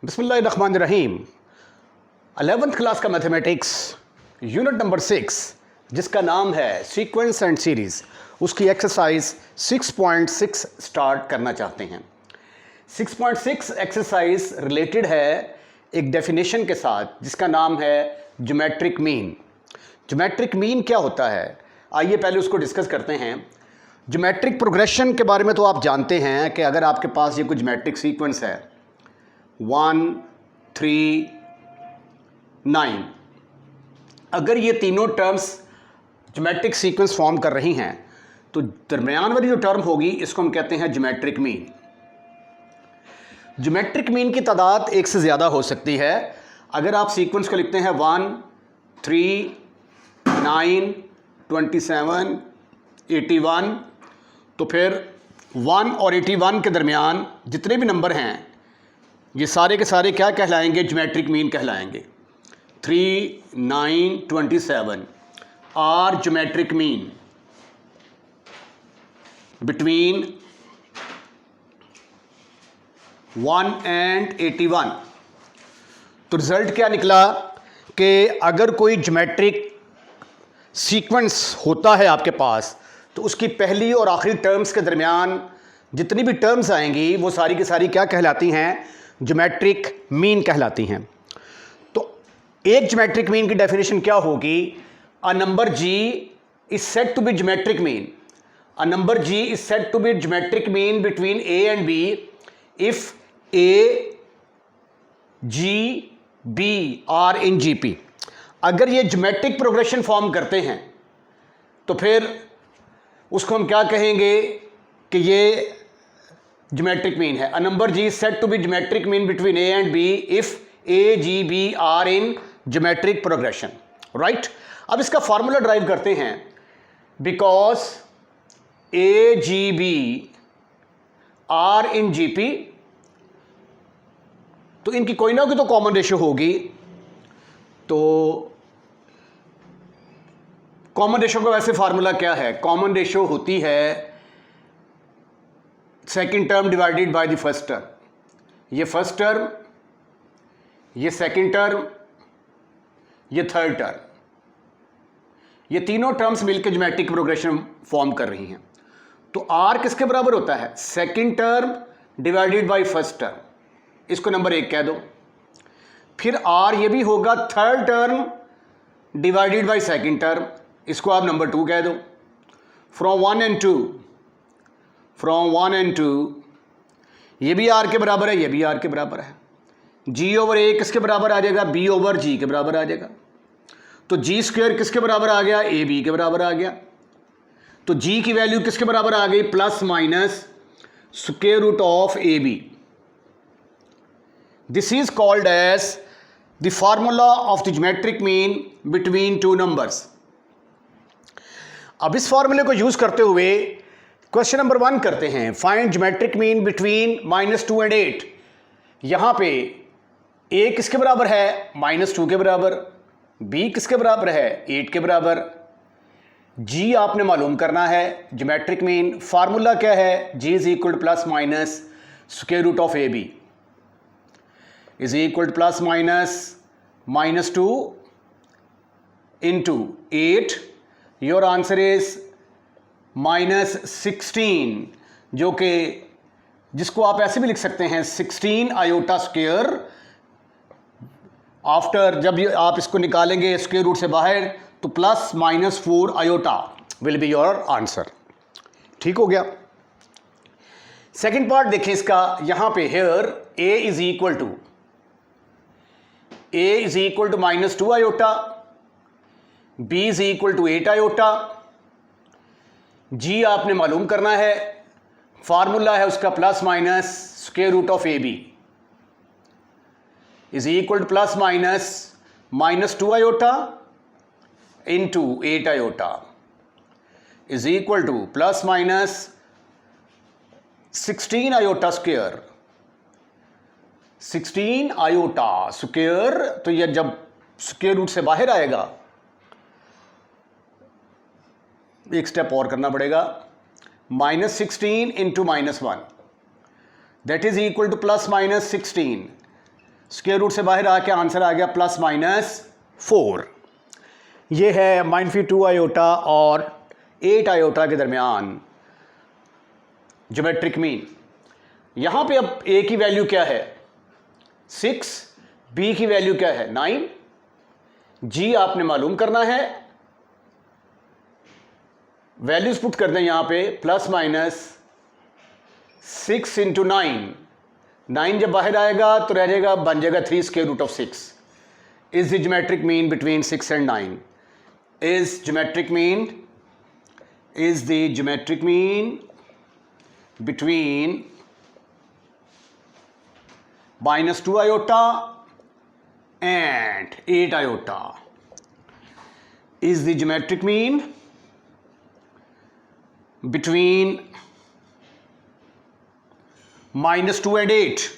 बिस्मिल्लाहिर्रहमानिर्रहीम। 11th class का mathematics unit number 6 जिसका नाम है सीक्वेंस एंड सीरीज़, उसकी एक्सरसाइज 6.6 स्टार्ट करना चाहते हैं। 6.6 एक्सरसाइज रिलेटेड है एक डेफिनेशन के साथ जिसका नाम है ज्योमेट्रिक मीन। ज्योमेट्रिक मीन क्या होता है, आइए पहले उसको डिस्कस करते हैं। ज्योमेट्रिक प्रोग्रेशन के बारे में तो आप जानते हैं कि अगर आपके पास ये कुछ ज्योमेट्रिक सीक्वेंस है 1, 3, 9, अगर ये तीनों टर्म्स ज्योमेट्रिक सीक्वेंस फॉर्म कर रही हैं तो दरमियान वाली जो टर्म होगी इसको हम कहते हैं ज्योमेट्रिक मीन। ज्योमेट्रिक मीन की तादाद एक से ज़्यादा हो सकती है। अगर आप सीक्वेंस को लिखते हैं 1, 3, 9, 27, 81, तो फिर 1 और 81 के दरमियान जितने भी नंबर हैं ये सारे के सारे क्या कहलाएंगे, ज्योमेट्रिक मीन कहलाएंगे। 3, 9, 27 are geometric mean between 1 and 81। तो रिजल्ट क्या निकला कि अगर कोई ज्योमेट्रिक सीक्वेंस होता है आपके पास तो उसकी पहली और आखिरी टर्म्स के दरमियान जितनी भी टर्म्स आएंगी वो सारी की सारी क्या कहलाती हैं, ज्योमेट्रिक मीन कहलाती हैं। तो एक ज्योमेट्रिक मीन की डेफिनेशन क्या होगी, a number G is said to be geometric mean. A number G is said to be geometric mean between A and b if a, G, b are in G P. अगर ये geometric progression form करते हैं तो फिर उसको हम क्या कहेंगे कि ये ज्योमेट्रिक मीन है। A number G is said to be geometric mean between A and b if a, G, b are in geometric progression, right. अब इसका फॉर्मूला ड्राइव करते हैं। Because a, G, b are in G P, तो इनकी कोई ना कोई तो कॉमन रेशियो होगी। तो कॉमन रेशियो का वैसे फार्मूला क्या है, कॉमन रेशियो होती है second term divided by the first term. ये फर्स्ट टर्म, ये सेकेंड टर्म, ये थर्ड टर्म, ये तीनों टर्म्स मिलकर ज्योमेट्रिक प्रोग्रेशन फॉर्म कर रही हैं। तो आर किसके बराबर होता है, second term divided by first term, इसको नंबर 1 कह दो। फिर आर ये भी होगा third term divided by second term, इसको आप नंबर 2 कह दो। फ्रॉम 1 एंड 2, फ्रॉम 1 एंड 2, ये भी आर के बराबर है, ये भी आर के बराबर है। जी ओवर ए किसके बराबर आ जाएगा, बी ओवर जी के बराबर आ जाएगा। तो जी स्क्वायर किसके बराबर आ गया, ए बी के बराबर आ गया। तो जी की वैल्यू किसके बराबर आ गई, plus minus square root of A b. This is called as the formula of the geometric mean between two numbers. अब इस फॉर्मूले को यूज करते हुए क्वेश्चन नंबर 1 करते हैं। Find geometric mean between -2 and 8। यहां पे ए किसके बराबर है, -2 के बराबर, बी किसके बराबर है, 8 के बराबर, जी आपने मालूम करना है ज्योमेट्रिक मीन। फार्मूला क्या है, g is equal plus minus square root of A B is equal plus minus -2 into 8। Your answer is -16, जो कि जिसको आप ऐसे भी लिख सकते हैं 16 आयोटा स्क्वायर। आफ्टर जब आप इसको निकालेंगे स्क्वायर रूट से बाहर तो plus -4 iota will be your answer. ठीक हो गया। सेकंड पार्ट देखें इसका, यहां पे here a is equal to -2 iota, b is equal to 8 iota, g आपने मालूम करना है, फार्मूला है उसका plus minus square root of A B is equal to plus minus -2 iota into 8 iota is equal to plus minus 16 iota square. 16 iota square, तो यह जब square root से बाहर आएगा एक स्टेप और करना पड़ेगा, -16 into -1 that is equal to plus minus 16 square root से बाहर आके आंसर आ गया +-4। ये है -2 आयोटा और 8 आयोटा के दरमियान ज्योमेट्रिक मीन। यहां पे अब ए की वैल्यू क्या है 6, बी की वैल्यू क्या है 9, जी आपने मालूम करना है। वैल्यूज पुट कर दें यहां पे +-6 इंटू 9 जब बाहर आएगा तो रह जाएगा, बन जाएगा 3 square root of 6 is the geometric mean between 6 and 9 is geometric mean between -2 iota and 8 iota is the geometric mean between -2 and 8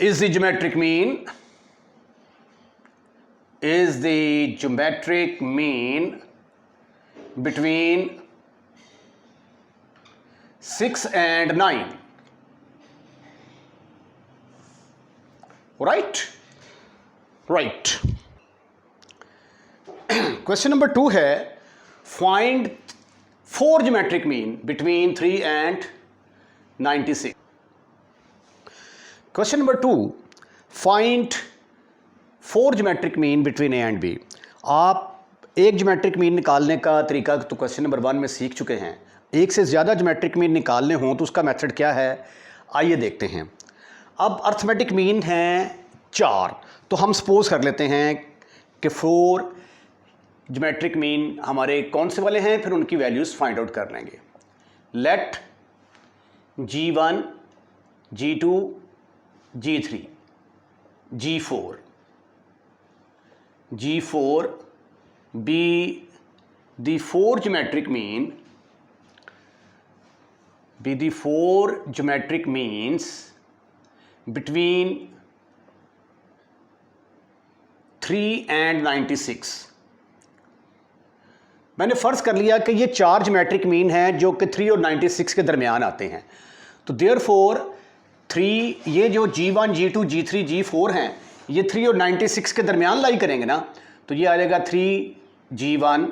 is the geometric mean between 6 and 9, right? Question number 2 है find 4 geometric mean between 3 and 96. Question number 2 find 4 geometric mean between A and B. आप एक geometric mean निकालने का तरीका तो question number 1 में सीख चुके हैं। एक से ज़्यादा ज्योमेट्रिक मीन निकालने हों तो उसका मेथड क्या है, आइए देखते हैं। अब अर्थमेटिक मीन हैं 4, तो हम सपोज कर लेते हैं कि 4 ज्योमेट्रिक मीन हमारे कौन से वाले हैं, फिर उनकी वैल्यूज़ फाइंड आउट कर लेंगे। Let G1, G2, G3, G4 be the 4 geometric means between 3 and 96। मैंने फ़र्ज़ कर लिया कि ये 4 ज्योमेट्रिक मीन हैं जो कि 3 और 96 के दरमियान आते हैं। तो देयरफॉर 3, ये जो G1, G2, G3, G4 हैं, ये 3 और 96 के दरमियान लाई करेंगे ना, तो ये आ जाएगा 3 G1,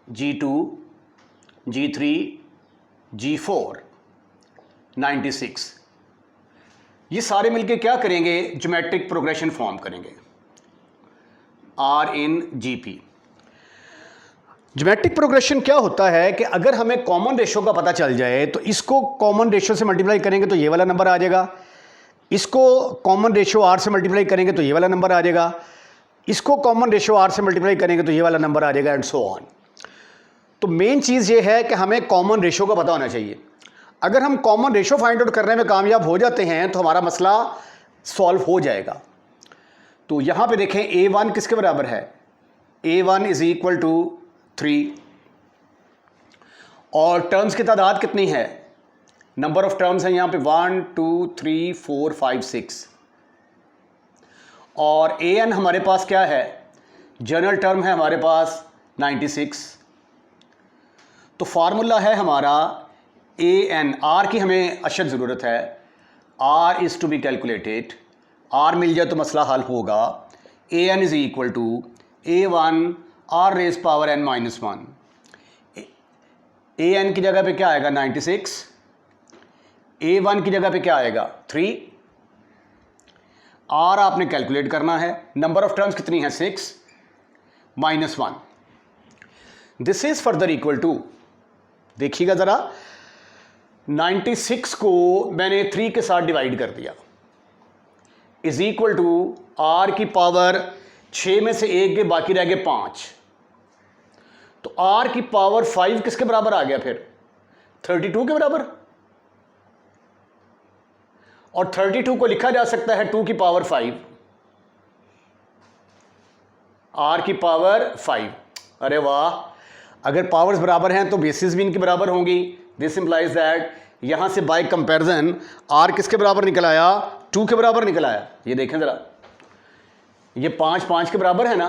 G2, G3, G4, 96। ये सारे मिलके क्या करेंगे, ज्योमेट्रिक प्रोग्रेशन फॉर्म करेंगे R in GP। Geometric progression क्या होता है कि अगर हमें कॉमन रेशो का पता चल जाए तो इसको कॉमन रेशो से मल्टीप्लाई करेंगे तो ये वाला नंबर आ जाएगा, इसको कॉमन रेशो R से मल्टीप्लाई करेंगे तो ये वाला नंबर आ जाएगा, इसको कॉमन रेशो R से मल्टीप्लाई करेंगे तो ये वाला नंबर आ जाएगा, एंड सो ऑन। तो मेन चीज़ ये है कि हमें कॉमन रेशो का पता होना चाहिए। अगर हम कॉमन रेशो फाइंड आउट करने में कामयाब हो जाते हैं तो हमारा मसला सॉल्व हो जाएगा। तो यहाँ पे देखें A1 किसके बराबर है, A1 इज इक्वल टू 3 और टर्म्स की तादाद कितनी है, नंबर ऑफ टर्म्स हैं यहाँ पे 1 2 3 4 5 6 और an हमारे पास क्या है, जनरल टर्म है हमारे पास 96। तो फार्मूला है हमारा an, r की हमें अशद ज़रूरत है, r is to be calculated, r मिल जाए तो मसला हल होगा। an is equal to a1 r raise power n minus 1, an की जगह पे क्या आएगा 96, a1 की जगह पे क्या आएगा 3, r आपने कैलकुलेट करना है, नंबर ऑफ टर्म्स कितनी है 6 minus 1, this is further equal to, देखिएगा ज़रा 96 को मैंने 3 के साथ डिवाइड कर दिया, इज इक्वल टू r की पावर 6 में से 1 के बाकी रह गए 5, तो r की पावर 5 किसके बराबर आ गया फिर 32 के बराबर, और 32 को लिखा जा सकता है 2 की पावर 5, r की पावर 5। अरे वाह, अगर पावर्स बराबर हैं तो बेसिस भी इनके बराबर होंगी। दिस इंप्लाइज दैट यहां से बाय कंपैरिजन r किसके बराबर निकल आया, 2 के बराबर निकल आया। ये देखें ज़रा, ये 5 5 के बराबर है ना,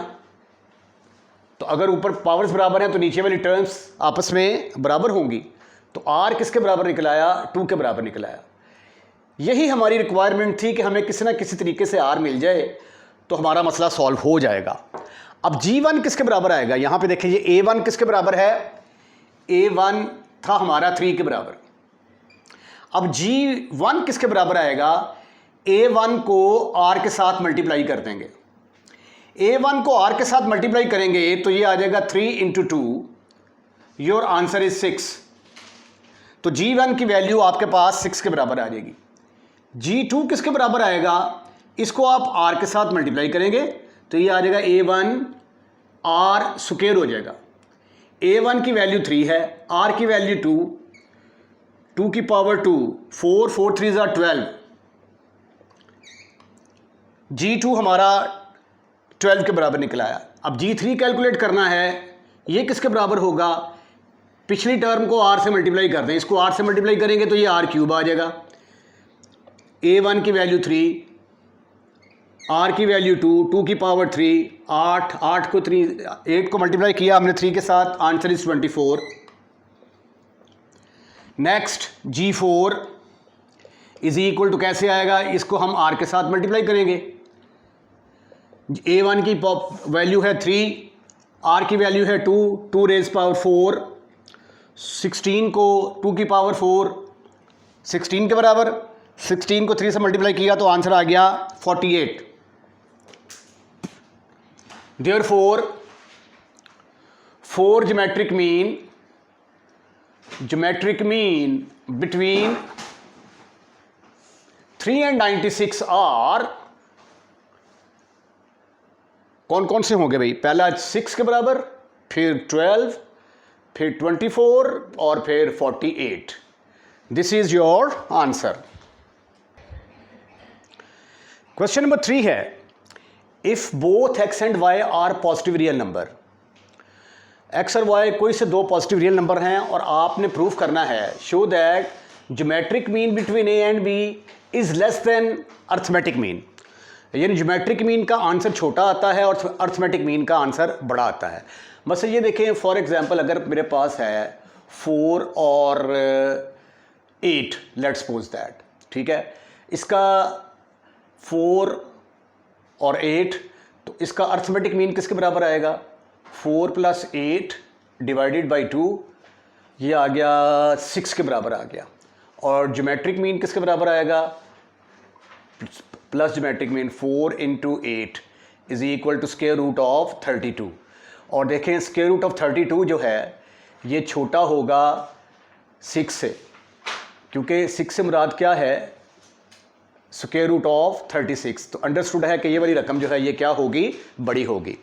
तो अगर ऊपर पावर्स बराबर हैं तो नीचे वाली टर्म्स आपस में बराबर होंगी। तो r किसके बराबर निकल आया, 2 के बराबर निकल आया। यही हमारी रिक्वायरमेंट थी कि हमें किसी ना किसी तरीके से आर मिल जाए तो हमारा मसला सॉल्व हो जाएगा। अब G1 किसके बराबर आएगा, यहाँ पे देखिए ये A1 किसके बराबर है, A1 था हमारा 3 के बराबर। अब G1 किसके बराबर आएगा, A1 को R के साथ मल्टीप्लाई कर देंगे। A1 को R के साथ मल्टीप्लाई करेंगे तो ये आ जाएगा 3 इंटू 2, योर आंसर इज 6। तो G1 की वैल्यू आपके पास 6 के बराबर आ जाएगी। G2 किसके बराबर आएगा, इसको आप R के साथ मल्टीप्लाई करेंगे तो ये आ जाएगा A1 R स्क्वायर हो जाएगा। A1 की वैल्यू 3 है, R की वैल्यू 2, 2 की पावर 2, 4, 4 3 ज़ा 12। G2 हमारा 12 के बराबर निकला है। अब G3 कैलकुलेट करना है, ये किसके बराबर होगा, पिछली टर्म को R से मल्टीप्लाई कर दें, इसको R से मल्टीप्लाई करेंगे तो ये R क्यूब आ जाएगा। A1 की वैल्यू 3, R की वैल्यू 2, 2 की पावर 3, 8, 8 को 8 को मल्टीप्लाई किया हमने 3 के साथ, answer is 24। Next G4 is equal to कैसे आएगा, इसको हम R के साथ मल्टीप्लाई करेंगे। A1 की वैल्यू है 3, R की वैल्यू है 2, 2 रेज पावर 4, 16 को 2 की पावर 4, 16 के बराबर, 16 को 3 से मल्टीप्लाई किया तो आंसर आ गया 48। Therefore, 4 geometric mean between 3 and 96 are कौन कौन से होंगे भाई, पहला 6 के बराबर, फिर 12, फिर 24 और फिर 48। This is your answer. Question number 3 है, if both x and y are positive real number, x और y कोई से दो पॉजिटिव रियल नंबर हैं और आपने प्रूफ करना है, show that geometric mean between a and b is less than arithmetic mean, यानी ज्योमेट्रिक मीन का आंसर छोटा आता है और अर्थमेटिक मीन का आंसर बड़ा आता है। बस ये देखें, फॉर एग्जांपल अगर मेरे पास है 4 और 8, लेट्स सपोज दैट, ठीक है, इसका 4 और 8, तो इसका अर्थमेटिक मीन किसके बराबर आएगा, 4 + 8 डिवाइडेड बाई 2, ये आ गया 6 के बराबर आ गया। और ज्योमेट्रिक मीन किसके बराबर आएगा, plus geometric mean 4 × 8 is equal to square root of 32। और देखें स्क्वायर रूट ऑफ 32 जो है ये छोटा होगा 6 से, क्योंकि 6 से मुराद क्या है, स्क्वायर रूट ऑफ 36। तो अंडरस्टूड है कि ये वाली रकम जो है ये क्या होगी, बड़ी होगी।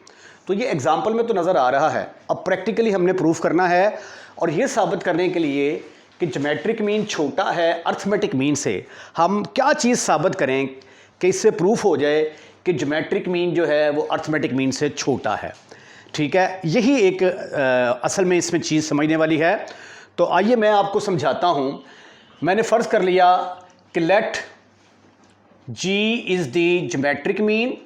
तो ये एग्जाम्पल में तो नज़र आ रहा है, अब प्रैक्टिकली हमने प्रूफ करना है और ये साबित करने के लिए कि ज्योमेट्रिक मीन छोटा है अर्थमेटिक मीन से, हम क्या चीज़ साबित करें कि इससे प्रूफ हो जाए कि ज्योमेट्रिक मीन जो है वो अर्थमेटिक मीन से छोटा है। ठीक है, यही एक असल में इसमें चीज़ समझने वाली है। तो आइए मैं आपको समझाता हूँ। मैंने फ़र्ज़ कर लिया कि let G is the geometric mean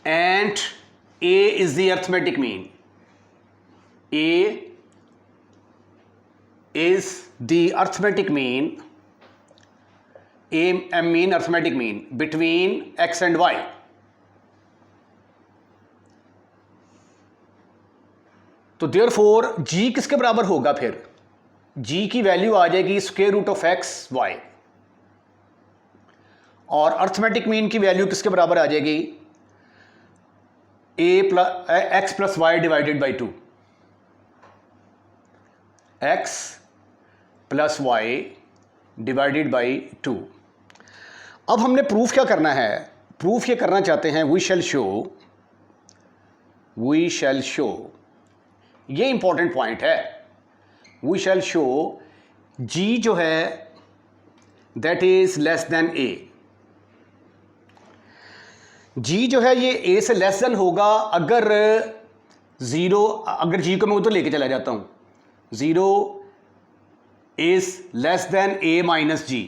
and A is the arithmetic mean. A is the arithmetic mean, A mean arithmetic mean between x and y. तो therefore G किसके बराबर होगा, फिर G की वैल्यू आ जाएगी square root of x y, और arithmetic mean की वैल्यू किसके बराबर आ जाएगी, x + y divided by 2, x + y divided by 2। अब हमने प्रूफ क्या करना है, प्रूफ ये करना चाहते हैं, वी शैल शो, ये इंपॉर्टेंट पॉइंट है, वी शैल शो G जो है that is less than A। G जो है ये A से लेस देन होगा अगर G को मैं उधर लेके चला जाता हूँ, 0 is less than A - G।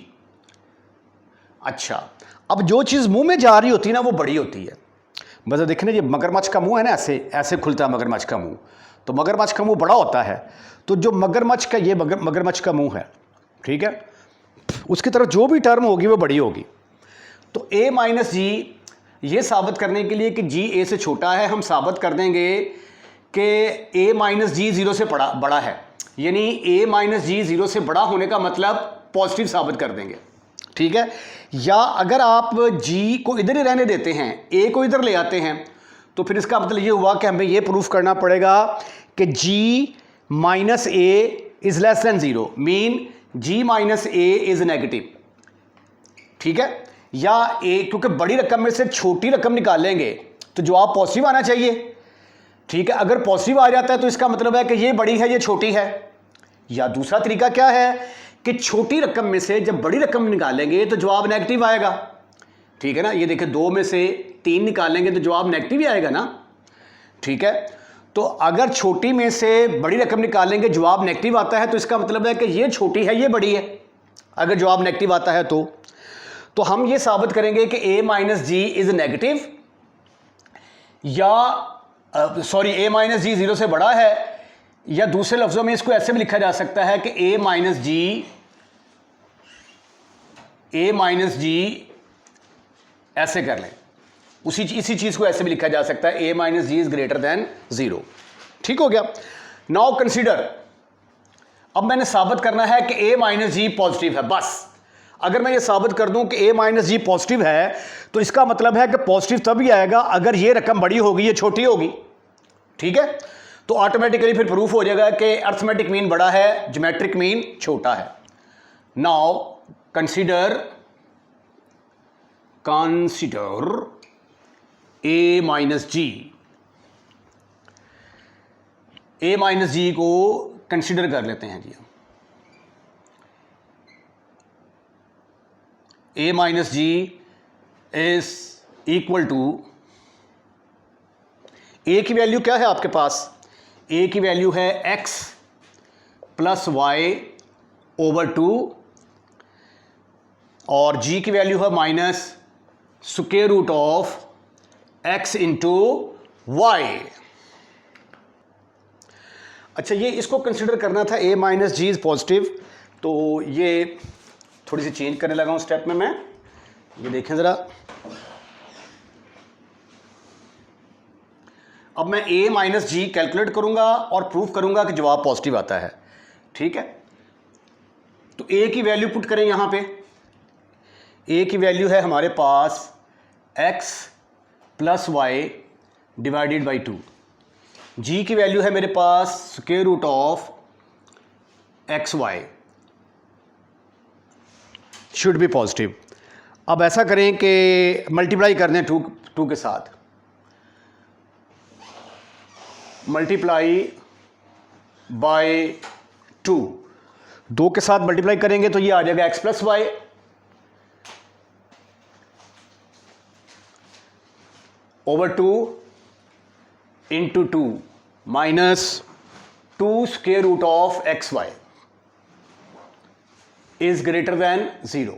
अच्छा, अब जो चीज़ मुंह में जा रही होती है ना वो बड़ी होती है। बस देखें ना, ये मगरमच्छ का मुंह है ना, ऐसे ऐसे खुलता है मगरमच्छ का मुंह, तो मगरमच्छ का मुंह बड़ा होता है, तो जो मगरमच्छ का ये मगरमच्छ का मुंह है, ठीक है, उसकी तरफ जो भी टर्म होगी वो बड़ी होगी। तो a माइनस जी, ये साबित करने के लिए कि g a से छोटा है, हम साबित कर देंगे कि a माइनस जी 0 से बड़ा है, यानी a माइनस जी 0 से बड़ा होने का मतलब पॉजिटिव साबित कर देंगे, ठीक है। या अगर आप g को इधर ही रहने देते हैं, a को इधर ले आते हैं, तो फिर इसका मतलब ये हुआ कि हमें ये प्रूफ करना पड़ेगा कि g minus A is less than 0, mean g minus A is negative, ठीक है। या a, क्योंकि बड़ी रकम में से छोटी रकम निकालेंगे तो जवाब पॉजिटिव आना चाहिए, ठीक है। अगर पॉजिटिव आ जाता है तो इसका मतलब है कि ये बड़ी है, ये छोटी है। या दूसरा तरीका क्या है कि छोटी रकम में से जब बड़ी रकम निकालेंगे तो जवाब नेगेटिव आएगा, ठीक है ना। ये देखिए 2 में से 3 निकालेंगे तो जवाब नेगेटिव ही आएगा ना, ठीक है। तो अगर छोटी में से बड़ी रकम निकालेंगे जवाब नेगेटिव आता है तो इसका मतलब है कि ये छोटी है, ये बड़ी है, अगर जवाब नेगेटिव आता है तो हम ये साबित करेंगे कि a minus G is negative, या सॉरी a माइनस जी 0 से बड़ा है, या दूसरे लफ्जों में इसको ऐसे भी लिखा जा सकता है कि a माइनस जी ऐसे कर लें, इसी चीज को ऐसे भी लिखा जा सकता है, a minus G is greater than 0, ठीक हो गया। नाउ कंसीडर, अब मैंने साबित करना है कि a माइनस जी पॉजिटिव है। बस अगर मैं ये साबित कर दूं कि a माइनस जी पॉजिटिव है तो इसका मतलब है कि पॉजिटिव तभी आएगा अगर ये रकम बड़ी होगी, ये छोटी होगी, ठीक है। तो ऑटोमेटिकली फिर प्रूफ हो जाएगा कि अर्थमेटिक मीन बड़ा है, ज्योमेट्रिक मीन छोटा है। Now consider a minus G को कंसीडर कर लेते हैं जी। a minus G is equal to, a की वैल्यू क्या है आपके पास, a की वैल्यू है x प्लस वाई ओवर 2, और g की वैल्यू है minus square root of x into Y. अच्छा, ये इसको कंसिडर करना था, a minus G is positive, तो ये थोड़ी सी चेंज करने लगा हूं स्टेप में मैं। ये देखें ज़रा, अब मैं a माइनस जी कैलकुलेट करूंगा और प्रूफ करूंगा कि जवाब पॉजिटिव आता है, ठीक है। तो a की वैल्यू पुट करें यहां पे, a की वैल्यू है हमारे पास x plus y divided by 2, g की वैल्यू है मेरे पास square root of x y, should be positive. अब ऐसा करें कि मल्टीप्लाई कर दें 2 के साथ, मल्टीप्लाई बाय 2 के साथ मल्टीप्लाई करेंगे तो ये आ जाएगा x plus Y over 2 into 2 minus 2 square root of x Y is greater than 0।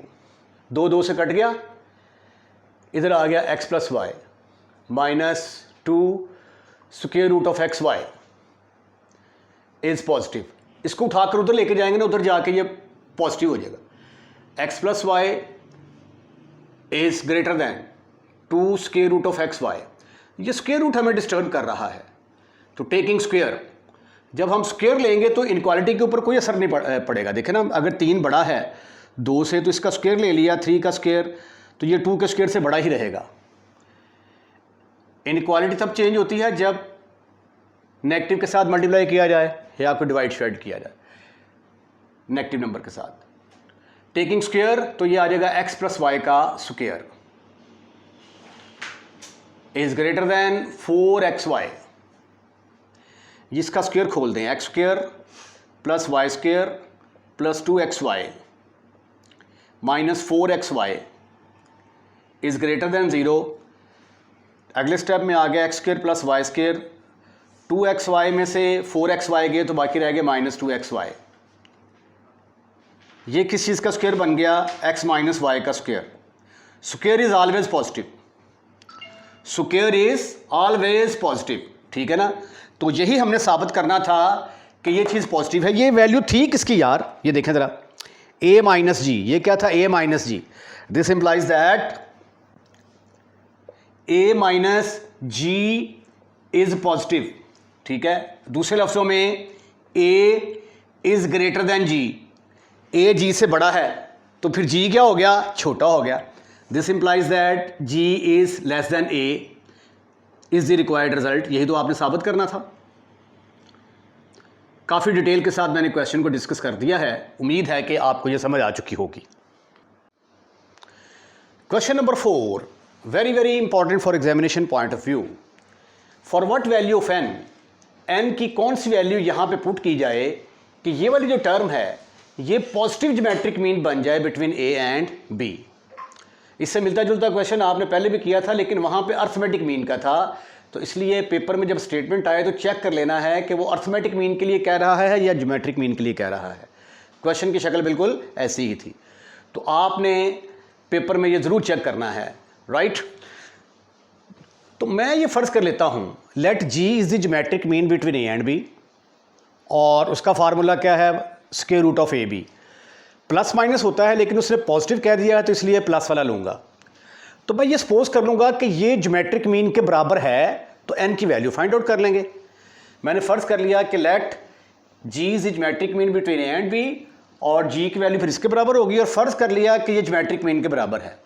2 से कट गया, इधर आ गया x plus Y minus 2 square root of x Y is positive. इसको उठाकर उधर लेके जाएंगे ना, उधर जाके ये पॉजिटिव हो जाएगा। x plus Y is greater than 2 square root of x Y. ये स्क्वायर रूट हमें डिस्टर्ब कर रहा है, तो टेकिंग स्क्वायर, जब हम स्क्वायर लेंगे तो इनक्वालिटी के ऊपर कोई असर नहीं पड़ेगा। देखें ना, अगर 3 बड़ा है 2 से तो इसका स्क्वायर ले लिया, 3 का स्क्वायर, तो ये 2 के स्क्वायर से बड़ा ही रहेगा। इनक्वालिटी तब चेंज होती है जब नेगेटिव के साथ मल्टीप्लाई किया जाए या आपको डिवाइड शेड किया जाए नेगेटिव नंबर के साथ। टेकिंग स्क्वायर, तो ये आ जाएगा x प्लस वाई का square is greater than 4xy। इसका स्क्वायर खोल दें, X square plus Y square plus 2xy minus 4xy is greater than 0। अगले स्टेप में आ गया X square plus Y square, 2xy में से 4xy गए तो बाकी रह गए माइनस 2xy। ये किस चीज़ का स्क्वायर बन गया, x माइनस वाई का square. Square is always positive, square is always positive, ठीक है ना। तो यही हमने साबित करना था कि ये चीज़ पॉजिटिव है। ये वैल्यू थी किसकी यार, ये देखें ज़रा, a माइनस जी, ये क्या था, a minus G. This implies that a minus G is positive, ठीक है। दूसरे लफ्ज़ों में a is greater than g, a g से बड़ा है तो फिर g क्या हो गया, छोटा हो गया। This implies that g is less than a is the required result. यही तो आपने साबित करना था। काफ़ी डिटेल के साथ मैंने क्वेश्चन को डिस्कस कर दिया है, उम्मीद है कि आपको यह समझ आ चुकी होगी। Question number 4, very very important for examination point of view. For what value of n, n की कौन सी वैल्यू यहाँ पे पुट की जाए कि ये वाली जो टर्म है ये पॉजिटिव ज्योमेट्रिक मीन बन जाए बिटवीन a एंड b। इससे मिलता जुलता क्वेश्चन आपने पहले भी किया था, लेकिन वहाँ पे अर्थमेटिक मीन का था, तो इसलिए पेपर में जब स्टेटमेंट आए तो चेक कर लेना है कि वो अर्थमेटिक मीन के लिए कह रहा है या ज्योमेट्रिक मीन के लिए कह रहा है। क्वेश्चन की शक्ल बिल्कुल ऐसी ही थी, तो आपने पेपर में ये ज़रूर चेक करना है, राइट। तो मैं ये फ़र्ज़ कर लेता हूँ, let g is the geometric mean between a and b, और उसका फार्मूला क्या है, square root of ab। Plus minus होता है लेकिन उसने पॉजिटिव कह दिया है तो इसलिए प्लस वाला लूँगा। तो मैं ये सपोज कर लूँगा कि ये ज्योमेट्रिक मीन के बराबर है, तो n की वैल्यू फाइंड आउट कर लेंगे। मैंने फ़र्ज़ कर लिया कि let g is geometric mean between a and b, और g की वैल्यू फिर इसके बराबर होगी, और फ़र्ज़ कर लिया कि ये ज्योमेट्रिक मीन के बराबर है,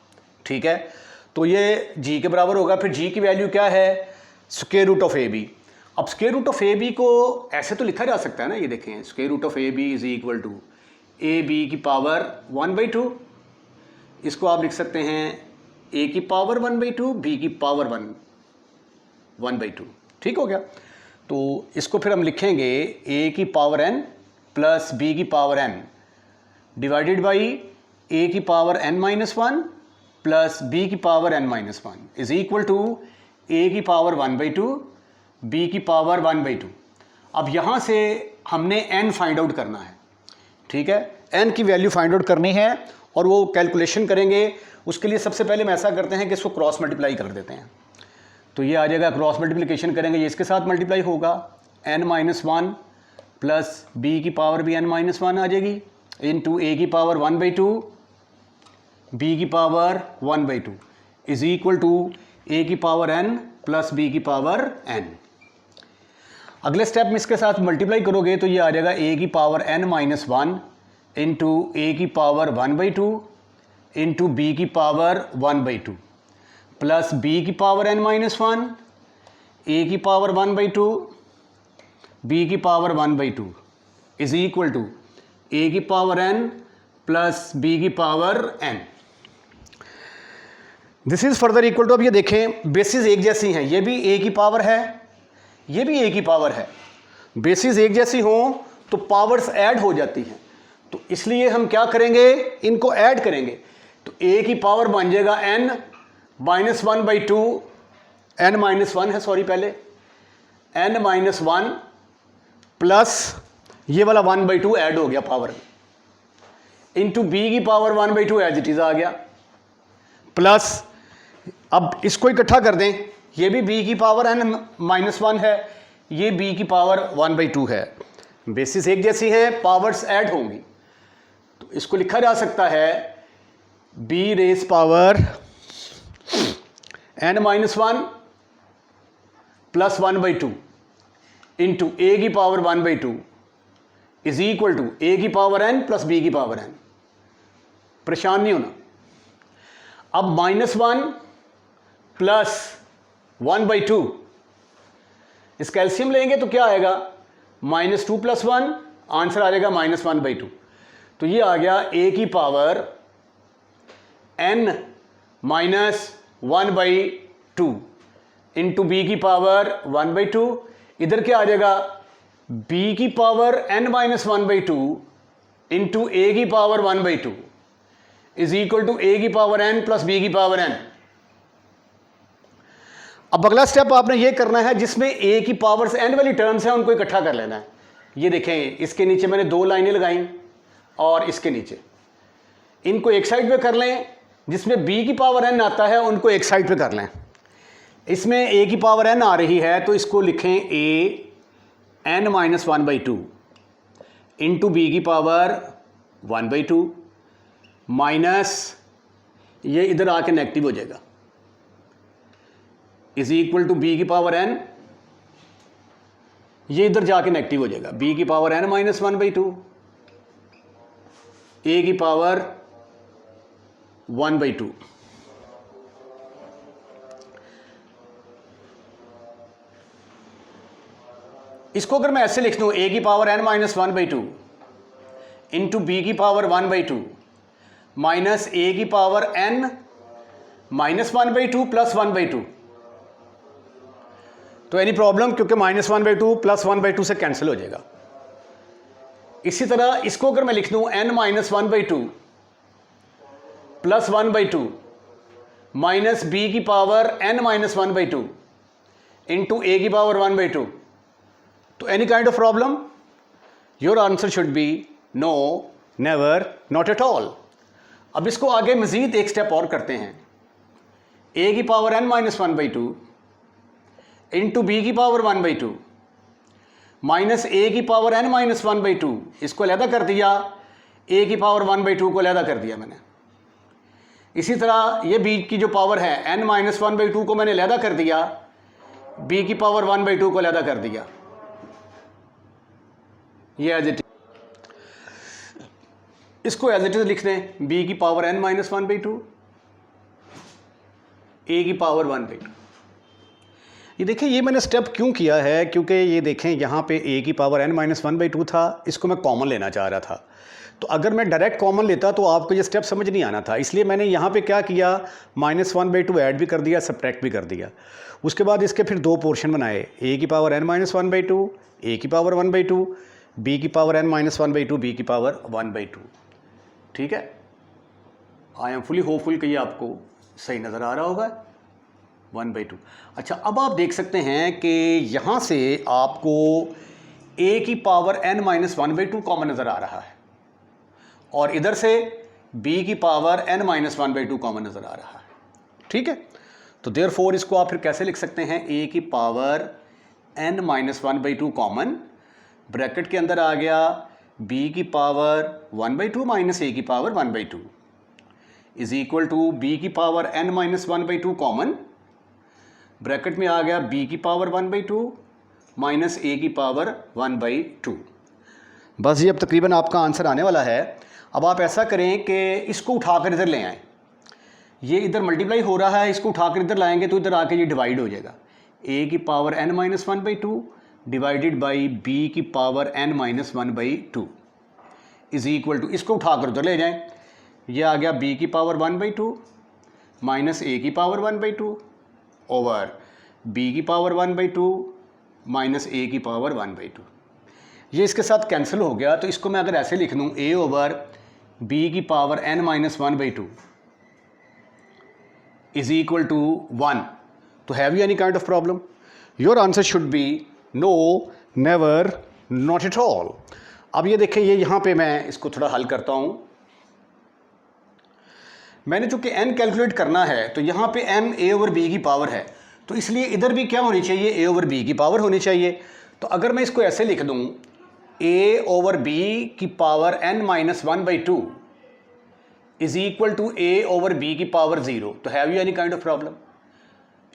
ठीक है। तो ये g के बराबर होगा, फिर g की वैल्यू क्या है, स्क्वायर रूट ऑफ ab। अब स्क्वायर रूट ऑफ ab को ऐसे तो लिखा जा सकता है ना, ये देखें, square root of ab is equal to ab की पावर 1/2। इसको आप लिख सकते हैं a की पावर 1/2, b की पावर 1/2, ठीक हो गया। तो इसको फिर हम लिखेंगे a की पावर n प्लस b की power n divided by a की पावर n-1 प्लस b की power n-1 is equal to a की पावर 1/2, b की पावर 1/2। अब यहाँ से हमने n फाइंड आउट करना है, ठीक है। n की वैल्यू फाइंड आउट करनी है और वो कैलकुलेशन करेंगे। उसके लिए सबसे पहले हम ऐसा करते हैं कि इसको क्रॉस मल्टीप्लाई कर देते हैं, तो ये आ जाएगा, क्रॉस मल्टीप्लिकेशन करेंगे, ये इसके साथ मल्टीप्लाई होगा, n-1 प्लस b की पावर भी n-1 आ जाएगी, इनटू a की पावर 1/2, b की power 1/2 is equal to a की पावर n प्लस b की पावर n। अगले स्टेप में इसके साथ मल्टीप्लाई करोगे तो ये आ जाएगा a की पावर n-1 इंटू a की पावर 1/2 इंटू b की पावर 1/2 प्लस b की पावर n-1, a की पावर 1/2, b की power 1/2 is equal to a की पावर n प्लस b की power n। This is further equal to, अब ये देखें बेसिस एक जैसी हैं, ये भी a की पावर है, ये भी a की पावर है। बेसिस एक जैसी हो तो पावर्स ऐड हो जाती हैं, तो इसलिए हम क्या करेंगे, इनको ऐड करेंगे, तो a की पावर बन जाएगा n-1/2, n-1 है, सॉरी, पहले n-1 प्लस ये वाला 1/2 ऐड हो गया पावर, इंटू b की पावर 1/2 एज इट इज आ गया, प्लस अब इसको इकट्ठा कर दें, ये भी b की पावर n-1 है, ये b की पावर 1/2 है। बेसिस एक जैसी है, पावर्स ऐड होंगी, तो इसको लिखा जा सकता है b रेस पावर n-1 प्लस 1/2 इंटू a की power 1/2 is equal to a की पावर n प्लस b की पावर n। परेशान नहीं होना। अब -1 प्लस 1/2, इस कैल्शियम लेंगे तो क्या आएगा, -2 + 1, आंसर आ जाएगा -1/2। तो ये आ गया a की पावर n-1/2 इंटू b की पावर 1/2, इधर क्या आ जाएगा, b की पावर n-1/2 इंटू a की power 1/2 is equal to a की पावर n प्लस b की पावर n। अब अगला स्टेप आपने ये करना है जिसमें a की पावर्स n वाली टर्म्स हैं उनको इकट्ठा कर लेना है। ये देखें, इसके नीचे मैंने 2 लाइनें लगाई और इसके नीचे, इनको एक साइड पे कर लें, जिसमें b की पावर n आता है उनको एक साइड पे कर लें। इसमें a की पावर n आ रही है तो इसको लिखें a n minus 1/2 into B की पावर 1/2 माइनस ये इधर आके नेगेटिव हो जाएगा इज इक्वल टू बी की पावर n, ये इधर जाके नेगेटिव हो जाएगा b की पावर n माइनस 1/2 a की पावर 1/2। इसको अगर मैं ऐसे लिख दूं a की power n minus 1/2 into B की पावर 1/2 माइनस a की पावर n माइनस 1/2 प्लस 1/2, तो एनी प्रॉब्लम, क्योंकि माइनस 1/2 प्लस 1/2 से कैंसिल हो जाएगा। इसी तरह इसको अगर मैं लिख दूं n minus 1/2 plus 1/2 minus B की power n minus 1/2 into A की पावर 1/2, तो any kind of problem? Your answer should be no, never, not at all. अब इसको आगे मजीद एक स्टेप और करते हैं। a की power n minus 1/2 into B की पावर 1/2 माइनस a की पावर n माइनस 1/2, इसको अलहदा कर दिया, a की पावर 1/2 को अलहदा कर दिया मैंने। इसी तरह ये b की जो पावर है n माइनस 1/2 को मैंने अलहदा कर दिया, b की पावर 1/2 को अलहदा कर दिया। ये एज इट, इसको एज इट इज लिख दें, b की पावर n माइनस 1/2 a की पावर 1/2। ये देखिए ये मैंने स्टेप क्यों किया है, क्योंकि ये देखें यहाँ पे a की पावर n माइनस 1/2 था, इसको मैं कॉमन लेना चाह रहा था। तो अगर मैं डायरेक्ट कॉमन लेता तो आपको ये स्टेप समझ नहीं आना था, इसलिए मैंने यहाँ पे क्या किया, माइनस 1/2 ऐड भी कर दिया, सब्ट्रैक्ट भी कर दिया। उसके बाद इसके फिर दो पोर्शन बनाए, a की पावर n माइनस 1/2 a की पावर 1/2, b की पावर n माइनस 1/2 b की पावर 1/2। ठीक है, आई एम फुली होपफुल कि ये आपको सही नज़र आ रहा होगा, 1/2। अच्छा, अब आप देख सकते हैं कि यहाँ से आपको a की पावर n माइनस 1/2 कॉमन नज़र आ रहा है और इधर से b की पावर n माइनस 1/2 कॉमन नज़र आ रहा है। ठीक है, तो देयरफॉर इसको आप फिर कैसे लिख सकते हैं, a की power n minus 1/2 common, bracket के अंदर आ गया b की पावर 1/2 माइनस a की power 1/2 is equal to b की power n minus 1/2 common, bracket में आ गया b की पावर 1/2 माइनस a की पावर 1/2। बस ये अब तकरीबन आपका आंसर आने वाला है। अब आप ऐसा करें कि इसको उठाकर इधर ले आएँ, ये इधर मल्टीप्लाई हो रहा है, इसको उठाकर इधर लाएंगे तो इधर आके ये डिवाइड हो जाएगा, a की power n minus 1/2 divided by b की power n minus 1/2 is equal to, इसको उठाकर उधर ले जाएं, ये आ गया b की पावर 1/2 माइनस a की पावर 1/2 ओवर b की पावर 1/2 माइनस a की पावर 1/2। ये इसके साथ कैंसिल हो गया, तो इसको मैं अगर ऐसे लिख दूँ, a ओवर b की power n minus 1/2 is equal to 1। तो have you any kind of problem? Your answer should be no, never, not at all. अब ये देखें, ये यहाँ पे मैं इसको थोड़ा हल करता हूँ। मैंने चूंकि n कैलकुलेट करना है तो यहाँ पे n a ओवर b की पावर है, तो इसलिए इधर भी क्या होनी चाहिए, a ओवर b की पावर होनी चाहिए। तो अगर मैं इसको ऐसे लिख दूँ, a ओवर b की power n minus 1/2 is equal to a over b की पावर 0, तो have you any kind of problem?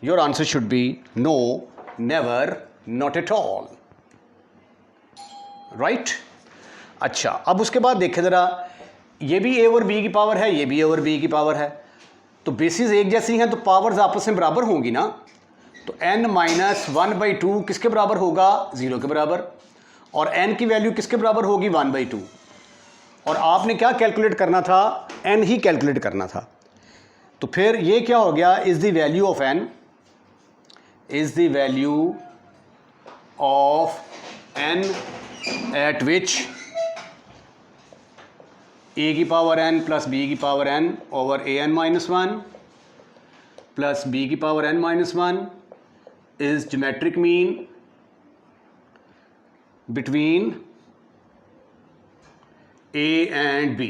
Your answer should be no, never, not at all. Right? अच्छा, अब उसके बाद देखें ज़रा, ये भी a ओवर b की पावर है, ये भी a ओवर b की पावर है, तो बेसिस एक जैसी हैं तो पावर्स आपस में बराबर होंगी ना। तो n माइनस 1/2 किसके बराबर होगा, 0 के बराबर, और n की वैल्यू किसके बराबर होगी, 1/2। और आपने क्या कैलकुलेट करना था, n ही कैलकुलेट करना था। तो फिर ये क्या हो गया, is the value of n, is the value of n eight which a की पावर n प्लस b की power n over an minus 1 plus b की power n minus 1 is geometric mean between a and b।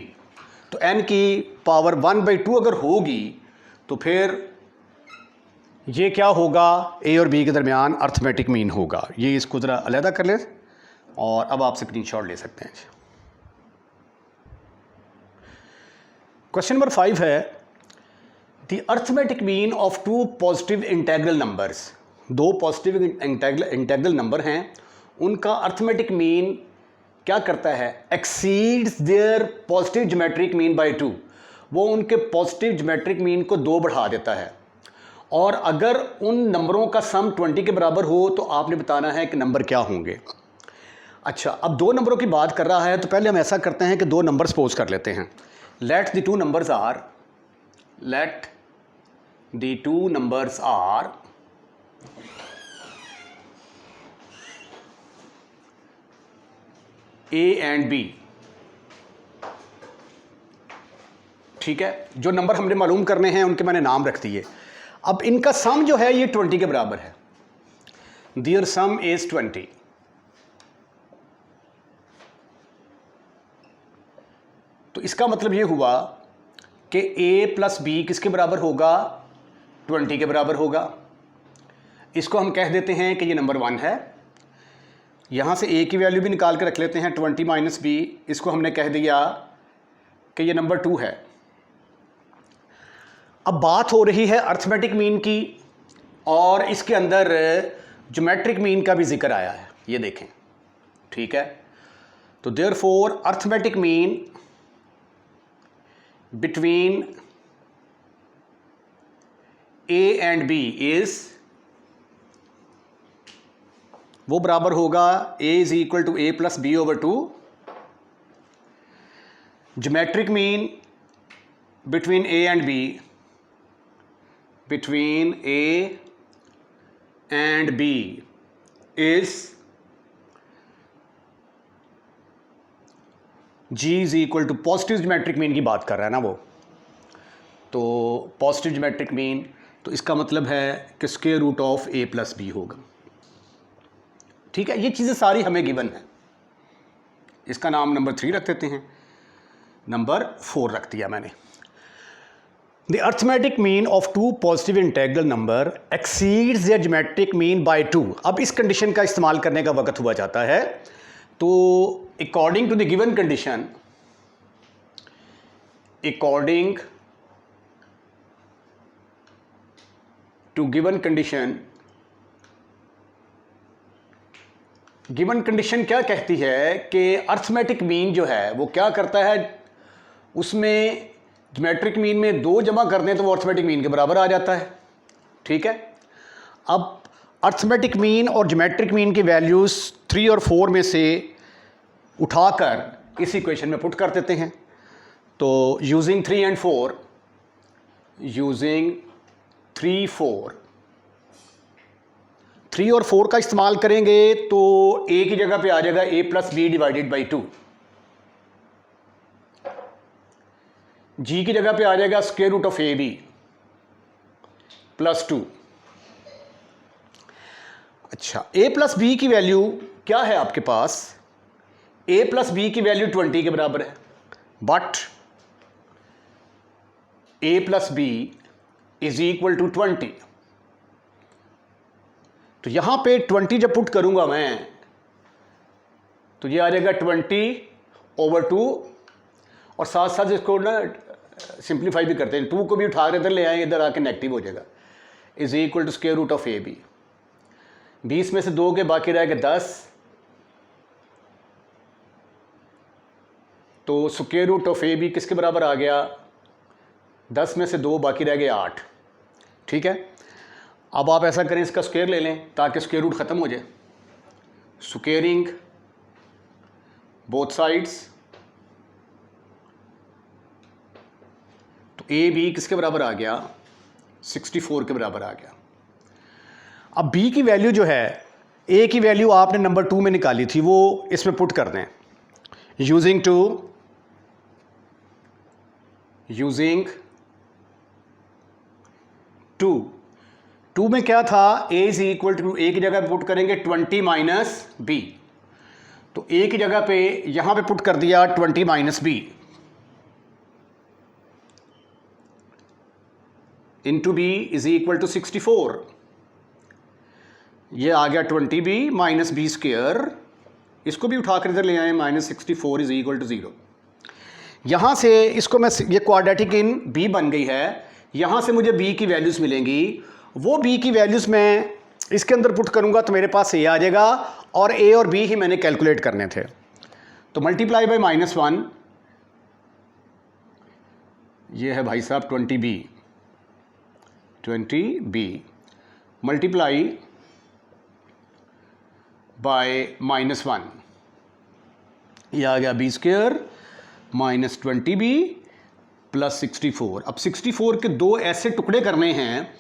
तो n की power 1/2 अगर होगी तो फिर ये क्या होगा, ए और बी के दरमियान अर्थमेटिक मीन होगा। ये इसको ज़रा अलहदा कर लें और अब आप स्क्रीनशॉट ले सकते हैं। क्वेश्चन नंबर 5 है the arithmetic mean of two positive integral numbers. दो पॉजिटिव इंटेग्रल नंबर हैं, उनका अर्थमेटिक मीन क्या करता है, exceeds their positive geometric mean by 2। वो उनके पॉजिटिव ज्योमेट्रिक मीन को 2 बढ़ा देता है। और अगर उन नंबरों का सम 20 के बराबर हो तो आपने बताना है कि नंबर क्या होंगे। अच्छा, अब 2 नंबरों की बात कर रहा है तो पहले हम ऐसा करते हैं कि 2 नंबर सपोज कर लेते हैं। Let the two numbers are A and B. ठीक है, जो नंबर हमने मालूम करने हैं उनके मैंने नाम रख दिए। अब इनका सम जो है ये 20 के बराबर है। Their sum is 20। तो इसका मतलब ये हुआ कि a प्लस बी किसके बराबर होगा, 20 के बराबर होगा। इसको हम कह देते हैं कि ये नंबर 1 है। यहाँ से a की वैल्यू भी निकाल के रख लेते हैं, 20 माइनस बी। इसको हमने कह दिया कि ये नंबर 2 है। अब बात हो रही है अर्थमेटिक मीन की और इसके अंदर ज्योमेट्रिक मीन का भी जिक्र आया है, ये देखें। ठीक है, तो therefore arithmetic mean between A and B is, वो बराबर होगा a is equal to a plus B over 2। Geometric mean between a and b, between A and B is G is equal to positive geometric mean की बात कर रहा है ना वो, तो पॉजिटिव ज्योमेट्रिक मीन, तो इसका मतलब है कि square root of A plus B होगा। ठीक है, ये चीज़ें सारी हमें गिवन है। इसका नाम नंबर 3 रख देते हैं, नंबर 4 रख दिया मैंने। The arithmetic mean of two positive integral number exceeds their geometric mean by 2। अब इस कंडीशन का इस्तेमाल करने का वक्त हुआ जाता है। तो according to the given condition, according to given condition क्या कहती है कि अर्थमेटिक मीन जो है वो क्या करता है, उसमें ज्योमेट्रिक मीन में 2 जमा कर दें तो वो अर्थमेटिक मीन के बराबर आ जाता है। ठीक है, अब अर्थमेटिक मीन और ज्योमेट्रिक मीन की वैल्यूज़ 3 और 4 में से उठाकर इस इक्वेशन में पुट कर देते हैं। तो यूजिंग 3 एंड 4, यूजिंग 3, 4, 3 और 4 का इस्तेमाल करेंगे तो a की जगह पे आ जाएगा a plus B divided by 2। G की जगह पे आ जाएगा square root of A B plus 2। अच्छा, ए प्लस बी की वैल्यू क्या है आपके पास, ए प्लस बी की वैल्यू 20 के बराबर है, but A plus B is equal to 20। तो यहां पे 20 जब पुट करूंगा मैं तो ये आ जाएगा 20/2 और साथ साथ इसको ना सिंप्लीफाई भी करते हैं, 2 को भी उठा के इधर ले आएंगे, इधर आके नेगेटिव हो जाएगा, is equal to square root of A B. 20 में से 2 के बाकी रहेगा 10, तो square root of A B किसके बराबर आ गया, 10 में से 2 बाकी रह गए 8। ठीक है, अब आप ऐसा करें, इसका स्क्वायर ले लें ताकि स्क्वायर रूट ख़त्म हो जाए। स्क्वेयरिंग बोथ साइड्स, तो ए बी किसके बराबर आ गया, 64 के बराबर आ गया। अब बी की वैल्यू जो है, ए की वैल्यू आपने नंबर 2 में निकाली थी, वो इसमें पुट कर दें यूजिंग 2 में क्या था, a इज इक्वल टू, ए की जगह पुट करेंगे 20 माइनस बी, तो ए की जगह पे यहां पे पुट कर दिया 20 minus B. Into B is equal to 64, ये आ गया 20b माइनस बी स्क्वायर, इसको भी उठाकर इधर ले आए, माइनस 64 इज इक्वल टू 0। यहाँ से इसको मैं, ये क्वाड्रेटिक इन b बन गई है, यहाँ से मुझे b की वैल्यूज़ मिलेंगी, वो b की वैल्यूज़ मैं इसके अंदर पुट करूँगा तो मेरे पास a आ जाएगा, और a और b ही मैंने कैलकुलेट करने थे। तो मल्टीप्लाई बाय -1, ये है भाई साहब 20b मल्टीप्लाई बाय -1, ये आ गया b square minus 20b plus 64। अब 64 के दो ऐसे टुकड़े करने हैं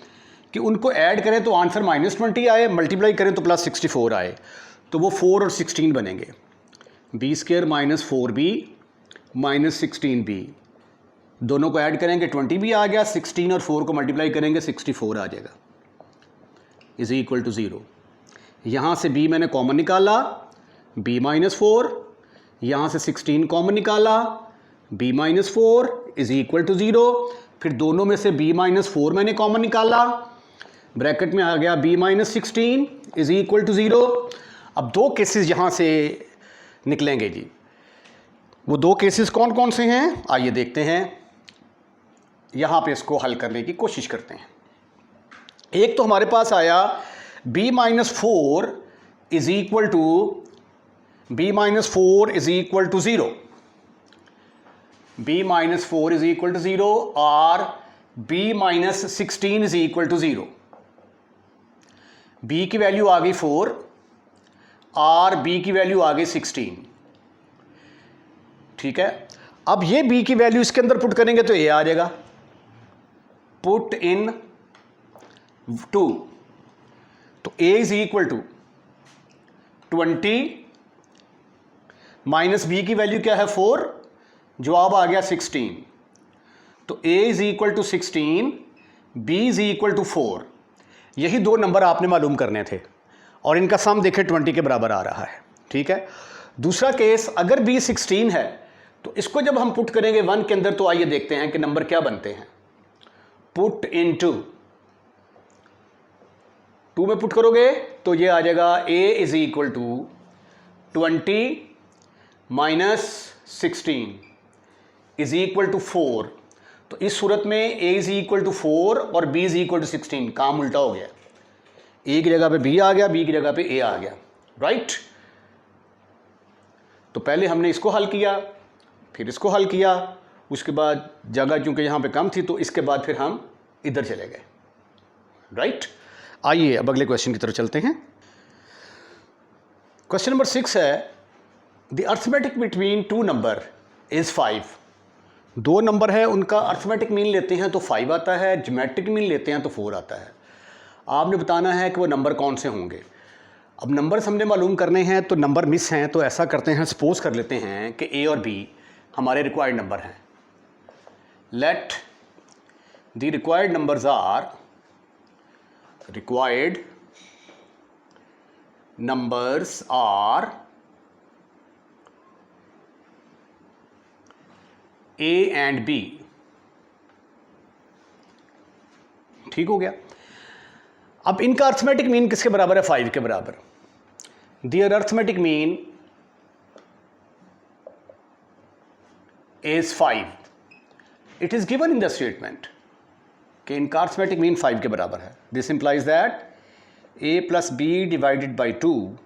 कि उनको ऐड करें तो आंसर -20 आए, मल्टीप्लाई करें तो प्लस 64 आए, तो वो 4 और 16 बनेंगे। b square minus 4b minus 16b, दोनों को ऐड करेंगे 20b आ गया, 16 और 4 को मल्टीप्लाई करेंगे 64 आ जाएगा, इज इक्वल टू 0। यहाँ से b मैंने कॉमन निकाला, b माइनस 4, यहाँ से 16 कॉमन निकाला, b minus 4 is equal to 0, फिर दोनों में से b माइनस 4 मैंने कॉमन निकाला, ब्रैकेट में आ गया b minus 16 is equal to 0। अब दो केसेस यहाँ से निकलेंगे जी, वो दो केसेस कौन कौन से हैं आइए देखते हैं, यहाँ पे इसको हल करने की कोशिश करते हैं। एक तो हमारे पास आया b minus 4 is equal to b minus 4 is equal to 0, b minus 4 is equal to 0 और b minus 16 is equal to 0। b की वैल्यू आ गई 4 और b की वैल्यू आ गई 16, ठीक है। अब ये b की वैल्यू इसके अंदर पुट करेंगे तो a आ जाएगा, पुट इन 2, तो a is equal to 20 minus b की वैल्यू क्या है 4, जवाब आ गया 16, तो a is equal to 16, b is equal to 4। यही दो नंबर आपने मालूम करने थे और इनका सम देखें 20 के बराबर आ रहा है, ठीक है। दूसरा केस, अगर b 16 है तो इसको जब हम पुट करेंगे 1 के अंदर, तो आइए देखते हैं कि नंबर क्या बनते हैं। पुट इन 2 में पुट करोगे तो ये आ जाएगा a is equal to 20 minus 16 is equal to 4। तो इस सूरत में a इज इक्वल टू 4 और b इज इक्वल टू 16, काम उल्टा हो गया, a की जगह पे b आ गया, b की जगह पे a आ गया, राइट। तो पहले हमने इसको हल किया, फिर इसको हल किया, उसके बाद जगह चूंकि यहाँ पे कम थी तो इसके बाद फिर हम इधर चले गए, राइट। आइए अब अगले क्वेश्चन की तरफ चलते हैं। क्वेश्चन नंबर 6 है, the arithmetic between two number is 5। दो नंबर है, उनका अर्थमेटिक मीन लेते हैं तो 5 आता है, ज्योमेट्रिक मीन लेते हैं तो 4 आता है। आपने बताना है कि वो नंबर कौन से होंगे। अब नंबर हमने मालूम करने हैं, तो नंबर मिस हैं तो ऐसा करते हैं, सपोज कर लेते हैं कि a और b हमारे रिक्वायर्ड नंबर हैं। Let the required numbers are, required numbers are a and b, ठीक हो गया। अब इनका अर्थमेटिक मीन किसके बराबर है, 5 के बराबर। Their arithmetic mean is 5, it is given in the statement कि इनका अर्थमेटिक मीन 5 के बराबर है। This implies that a plus B divided by 2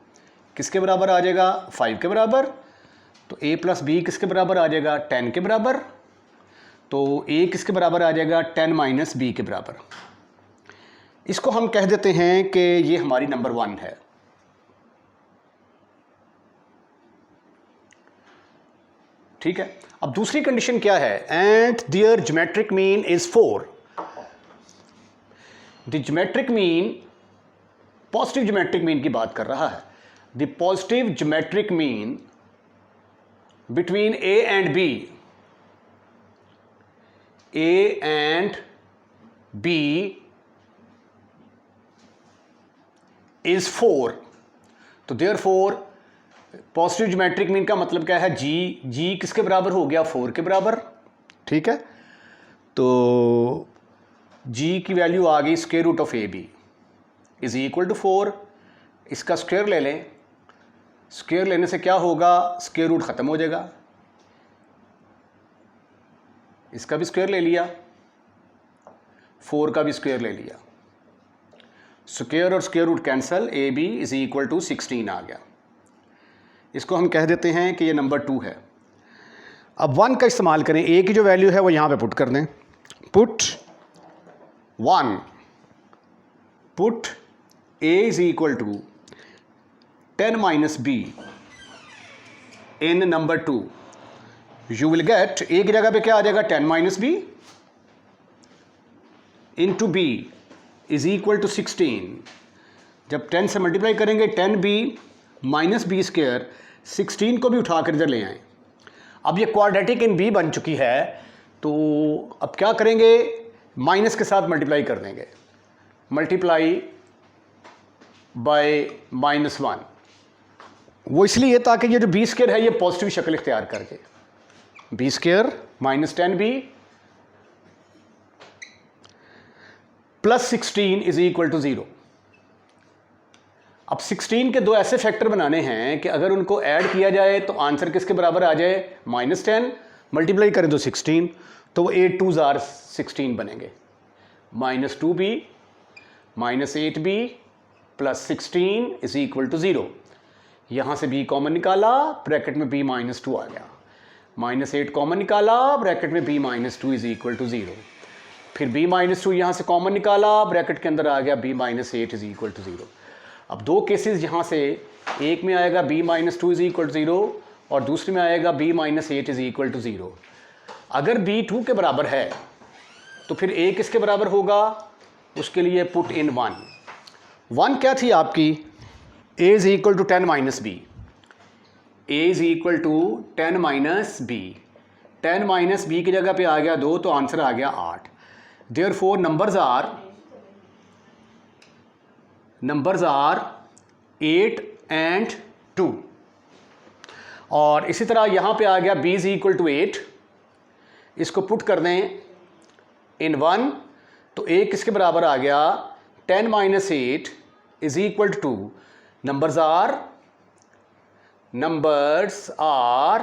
किसके बराबर आ जाएगा, 5 के बराबर। तो a प्लस बी किसके बराबर आ जाएगा, 10 के बराबर। तो a किसके बराबर आ जाएगा, 10 माइनस b के बराबर। इसको हम कह देते हैं कि ये हमारी नंबर 1 है, ठीक है। अब दूसरी कंडीशन क्या है, and their geometric mean is 4। The geometric mean, positive geometric mean की बात कर रहा है। The positive geometric mean between a and b, a and b is 4। तो देयरफॉर पॉजिटिव ज्योमेट्रिक मीन का मतलब क्या है, g किसके बराबर हो गया, 4 के बराबर, ठीक है। तो जी की वैल्यू आ गई square root of A B is equal to 4। इसका स्क्वायर ले लें, स्क्वायर लेने से क्या होगा, स्क्वायर रूट ख़त्म हो जाएगा। इसका भी स्क्वायर ले लिया, 4 का भी स्क्वायर ले लिया, स्क्वायर और square root cancel, A B is equal to 16 आ गया। इसको हम कह देते हैं कि ये नंबर 2 है। अब 1 का इस्तेमाल करें, ए की जो वैल्यू है वो यहाँ पे पुट कर दें, put 1, put a is equal to 10 minus b in number 2, you will get, a की जगह पे क्या आ जाएगा, 10 minus B into B is equal to 16। जब 10 से मल्टीप्लाई करेंगे 10b माइनस बी स्क्वायर, 16 को भी उठा कर इधर ले आएँ। अब ये क्वाड्रेटिक इन b बन चुकी है, तो अब क्या करेंगे, माइनस के साथ मल्टीप्लाई कर देंगे, मल्टीप्लाई बाय -1। वो इसलिए ताकि ये जो बी स्क्वायर है ये पॉजिटिव शक्ल इख्तियार करके, B square minus 10b plus 16 is equal to 0। अब 16 के दो ऐसे फैक्टर बनाने हैं कि अगर उनको ऐड किया जाए तो आंसर किसके बराबर आ जाए, -10, मल्टीप्लाई करें तो 16, तो 8 2s are 16 बनेंगे, -2b minus 8b plus 16 is equal to 0। यहाँ से b कॉमन निकाला, ब्रैकेट में b -2 आ गया, -8 कॉमन निकाला, ब्रैकेट में b -2 इज इक्वल टू 0। फिर b -2 यहाँ से कॉमन निकाला, ब्रैकेट के अंदर आ गया b -8 इज इक्वल टू 0। अब दो केसेस यहाँ से, एक में आएगा b -2 इज इक्वल टू 0 और दूसरे में आएगा b -8 इज इक्वल टू 0। अगर b 2 के बराबर है तो फिर a किसके बराबर होगा, उसके लिए पुट इन 1 क्या थी आपकी, a is equal to 10 minus B, a is equal to 10 minus B, 10 minus B की जगह पे आ गया 2, तो आंसर आ गया 8। Therefore numbers are 8 and 2। और इसी तरह यहाँ पे आ गया b इज इक्वल टू 8, इसको पुट कर दें इन 1, तो a किसके बराबर आ गया, 10 minus 8 is equal to 2। Numbers are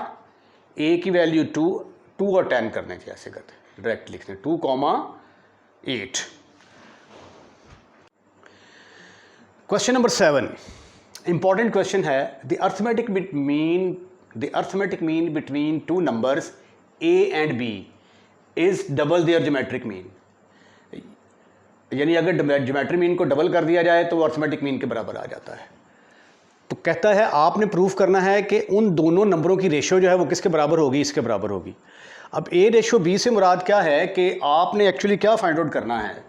a की वैल्यू 2 और 10 करने की, ऐसे करते हैं डायरेक्ट लिखते हैं 2,8। क्वेश्चन नंबर 7 इंपॉर्टेंट क्वेश्चन है, the arithmetic mean between two numbers a and b is double their geometric mean. यानी अगर ज्योमेट्रिक मीन को डबल कर दिया जाए तो वो अर्थमेटिक मीन के बराबर आ जाता है। तो कहता है आपने प्रूफ करना है कि उन दोनों नंबरों की रेशो जो है वो किसके बराबर होगी, इसके बराबर होगी। अब a रेशो b से मुराद क्या है कि आपने एक्चुअली क्या फाइंड आउट करना है,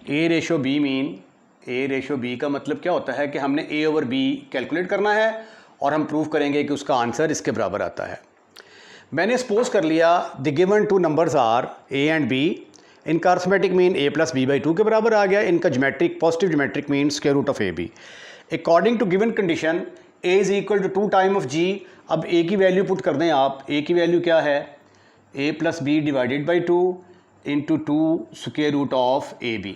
a ratio b mean, a ratio b का मतलब क्या होता है कि हमने a ओवर b कैलकुलेट करना है और हम प्रूव करेंगे कि उसका आंसर इसके बराबर आता है। मैंने सपोज कर लिया the given two numbers are a and b, इनका arithmetic mean a plus b/2 के बराबर आ गया, इनका geometric positive geometric mean square root of ab। According to given condition a is equal to 2 time of g। अब a की value put कर दें आप, a की वैल्यू क्या है, a plus b divided by 2 into 2 square root of ab।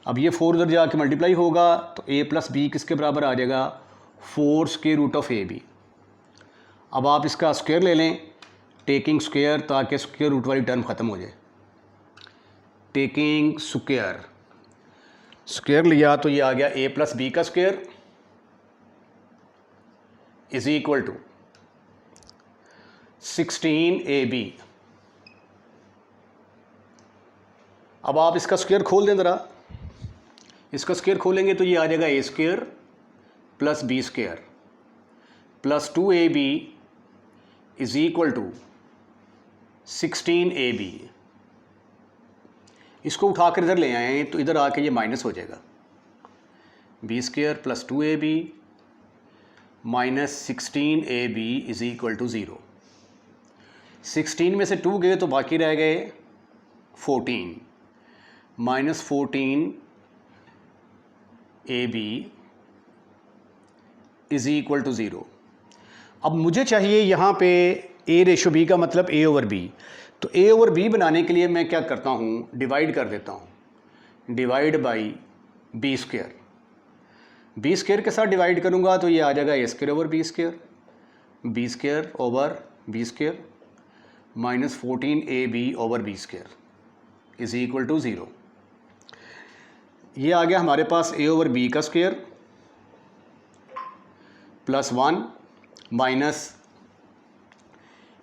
अब ये 4 उधर जाके मल्टीप्लाई होगा तो a प्लस b किसके बराबर आ जाएगा, 4 स्क्वायर रूट ऑफ ab। अब आप इसका स्क्वायर ले लें, टेकिंग स्क्वायर, ताकि स्क्वायर रूट वाली टर्म ख़त्म हो जाए। टेकिंग स्क्वायर लिया तो ये आ गया a प्लस b का square is equal to 16ab। अब आप इसका स्क्वायर खोल दें ज़रा, इसका स्क्वायर खोलेंगे तो ये आ जाएगा a square plus b square plus 2ab is equal to 16ab। इसको उठा कर इधर ले आए तो इधर आके ये माइनस हो जाएगा, b square plus 2ab minus 16ab is equal to 0। 16 में से 2 गए तो बाकी रह गए 14, minus 14ab is equal to 0। अब मुझे चाहिए यहाँ पे a रेशो b का मतलब a ओवर b, तो a ओवर b बनाने के लिए मैं क्या करता हूँ, डिवाइड कर देता हूँ, divide by B square. B square के साथ डिवाइड करूँगा तो ये आ जाएगा a square over B square, B square over B square minus 14ab over B square is equal to 0। ये आ गया हमारे पास a ओवर b का स्क्वेयर प्लस 1 माइनस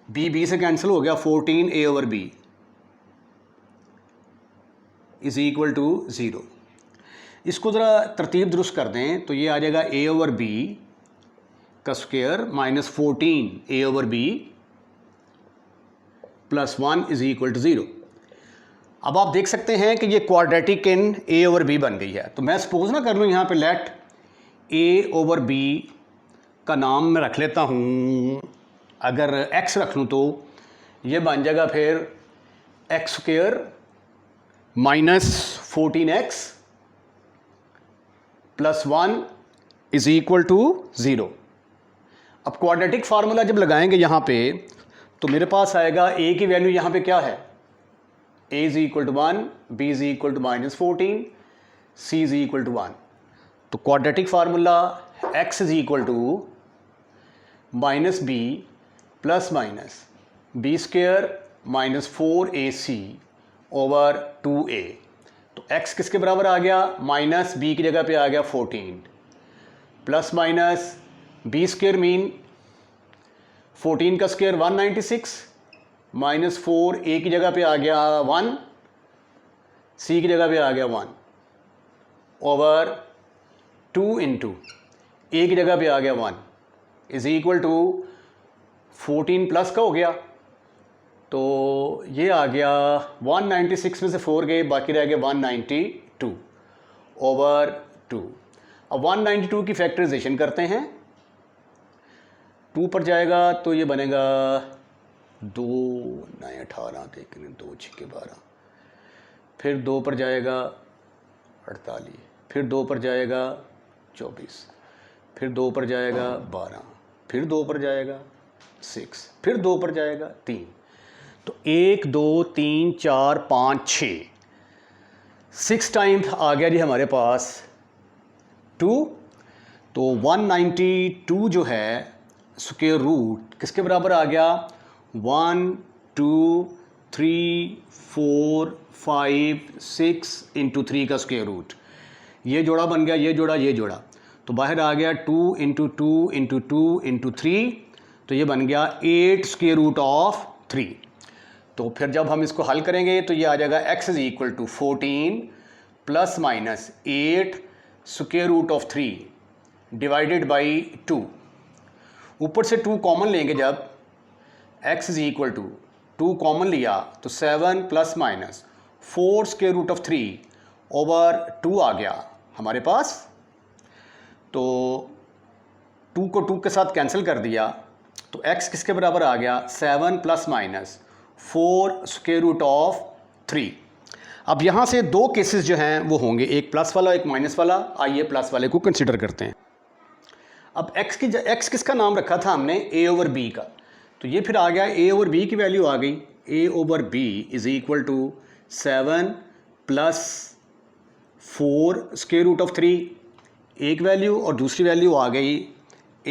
b से कैंसिल हो गया, 14a over b is equal to 0। इसको ज़रा तरतीब दुरुस्त कर दें तो ये आ जाएगा a ओवर b का square minus 14a over b plus 1 is equal to 0। अब आप देख सकते हैं कि ये quadratic in a over b बन गई है। तो मैं सपोज ना कर लूँ यहाँ पे लेट a ओवर b का नाम मैं रख लेता हूँ, अगर x रख लूँ तो ये बन जाएगा फिर x square minus 14x plus 1 is equal to 0। अब क्वाड्रेटिक फार्मूला जब लगाएंगे यहाँ पे तो मेरे पास आएगा a की वैल्यू यहाँ पे क्या है, a is equal to 1, b is equal to minus 14, c is equal to 1। तो quadratic formula x is equal to minus b plus minus B square minus 4ac over 2a। तो x किसके बराबर आ गया, माइनस b की जगह पे आ गया 14 plus minus B square mean 14 का स्क्वेयर 196 माइनस 4a की जगह पे आ गया 1, c की जगह पे आ गया 1 ओवर 2 इंटू a की जगह पे आ गया 1 इज इक्वल टू 14 प्लस का हो गया तो ये आ गया 196 में से 4 गए, बाकी रह गया 192 ओवर 2। अब 192 की फैक्टराइजेशन करते हैं, 2 पर जाएगा तो ये बनेगा 2 9 18 देखने 2 6 12, फिर 2 पर जाएगा 48, फिर 2 पर जाएगा 24, फिर 2 पर जाएगा 12, फिर 2 पर जाएगा 6, फिर 2 पर जाएगा 3। तो 1 2 3 4 5 6 टाइम्स आ गया जी हमारे पास 2। तो 192 जो है स्क्वायर रूट किसके बराबर आ गया, 1 2 3 4 5 6 इंटू 3 का स्क्वायर रूट। ये जोड़ा बन गया, ये जोड़ा, ये जोड़ा, तो बाहर आ गया 2 इंटू 2 इंटू 2 इंटू 3, तो ये बन गया 8 स्क्वायर रूट ऑफ 3। तो फिर जब हम इसको हल करेंगे तो ये आ जाएगा x is equal to 14 plus minus 8 square root of 3 divided by 2। ऊपर से 2 कॉमन लेंगे, जब x is equal to 2 common लिया तो 7 plus minus 4 square root of 3 over 2 आ गया हमारे पास। तो 2 को 2 के साथ कैंसिल कर दिया तो x किसके बराबर आ गया, 7 plus minus 4 square root of 3। अब यहाँ से 2 केसेस जो हैं वो होंगे, एक प्लस वाला एक माइनस वाला। आइए प्लस वाले को कंसिडर करते हैं। अब x किसका नाम रखा था हमने, a ओवर b का, तो ये फिर आ गया a ओवर b की वैल्यू आ गई, a over b is equal to 7 plus 4 square root of 3 एक वैल्यू, और दूसरी वैल्यू आ गई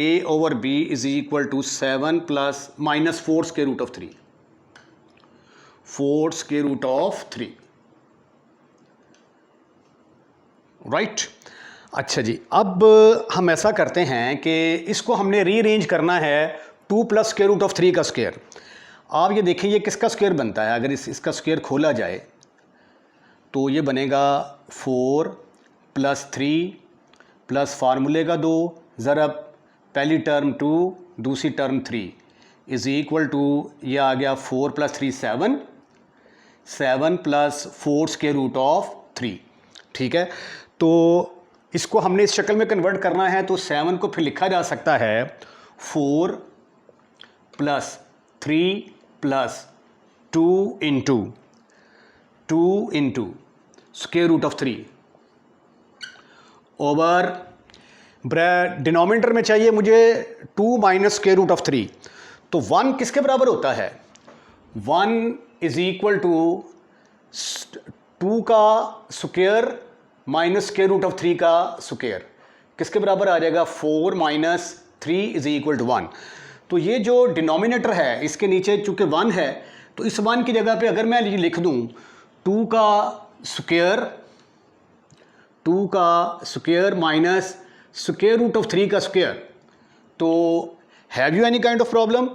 a over b is equal to 7 plus minus 4 square root of 3, 4 square root of 3, right. अच्छा जी, अब हम ऐसा करते हैं कि इसको हमने रीअरेंज करना है 2 प्लस स्क्वायर रूट ऑफ 3 का स्क्वायर। आप ये देखें ये किसका स्क्वायर बनता है, अगर इसका स्क्वायर खोला जाए तो ये बनेगा 4 प्लस 3 प्लस फार्मूले का 2 ज़रब पहली टर्म 2 दूसरी टर्म 3 इज़ इक्वल टू, ये आ गया 4 plus 3 7, 7 plus 4 square root of 3। ठीक है, तो इसको हमने इस शक्ल में कन्वर्ट करना है तो 7 को फिर लिखा जा सकता है 4 plus 3 plus 2 into square root of 3 over denominator में चाहिए मुझे 2 माइनस स्क्वायर रूट ऑफ 3। तो 1 किसके बराबर होता है, 1 इज इक्वल टू 2 का square minus square root of 3 का स्क्वायर, किसके बराबर आ जाएगा? 4 माइनस 3 इज इक्वल टू 1। तो ये जो डिनोमिनेटर है इसके नीचे चूंकि 1 है, तो इस 1 की जगह पे अगर मैं ये लिख दूं 2 का square minus square root of 3 का स्क्वायर, तो have you any kind of problem?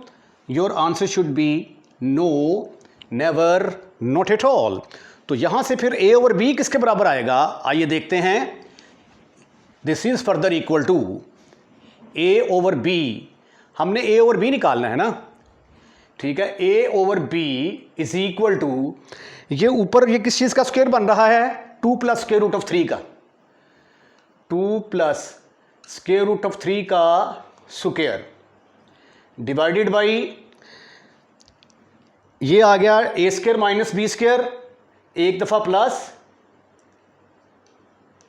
Your answer should be no, never, not at all. तो यहां से फिर a ओवर b किसके बराबर आएगा? आइए देखते हैं। This is further equal to a over b, हमने a ओवर b निकालना है ना, ठीक है। a over b is equal to, ये ऊपर ये किस चीज का स्क्वायर बन रहा है? 2 प्लस स्क्वायर रूट ऑफ 3 का, 2 प्लस स्क्वायर रूट ऑफ 3 का स्क्वायर डिवाइडेड बाई, ये आ गया a square minus b square, एक दफा प्लस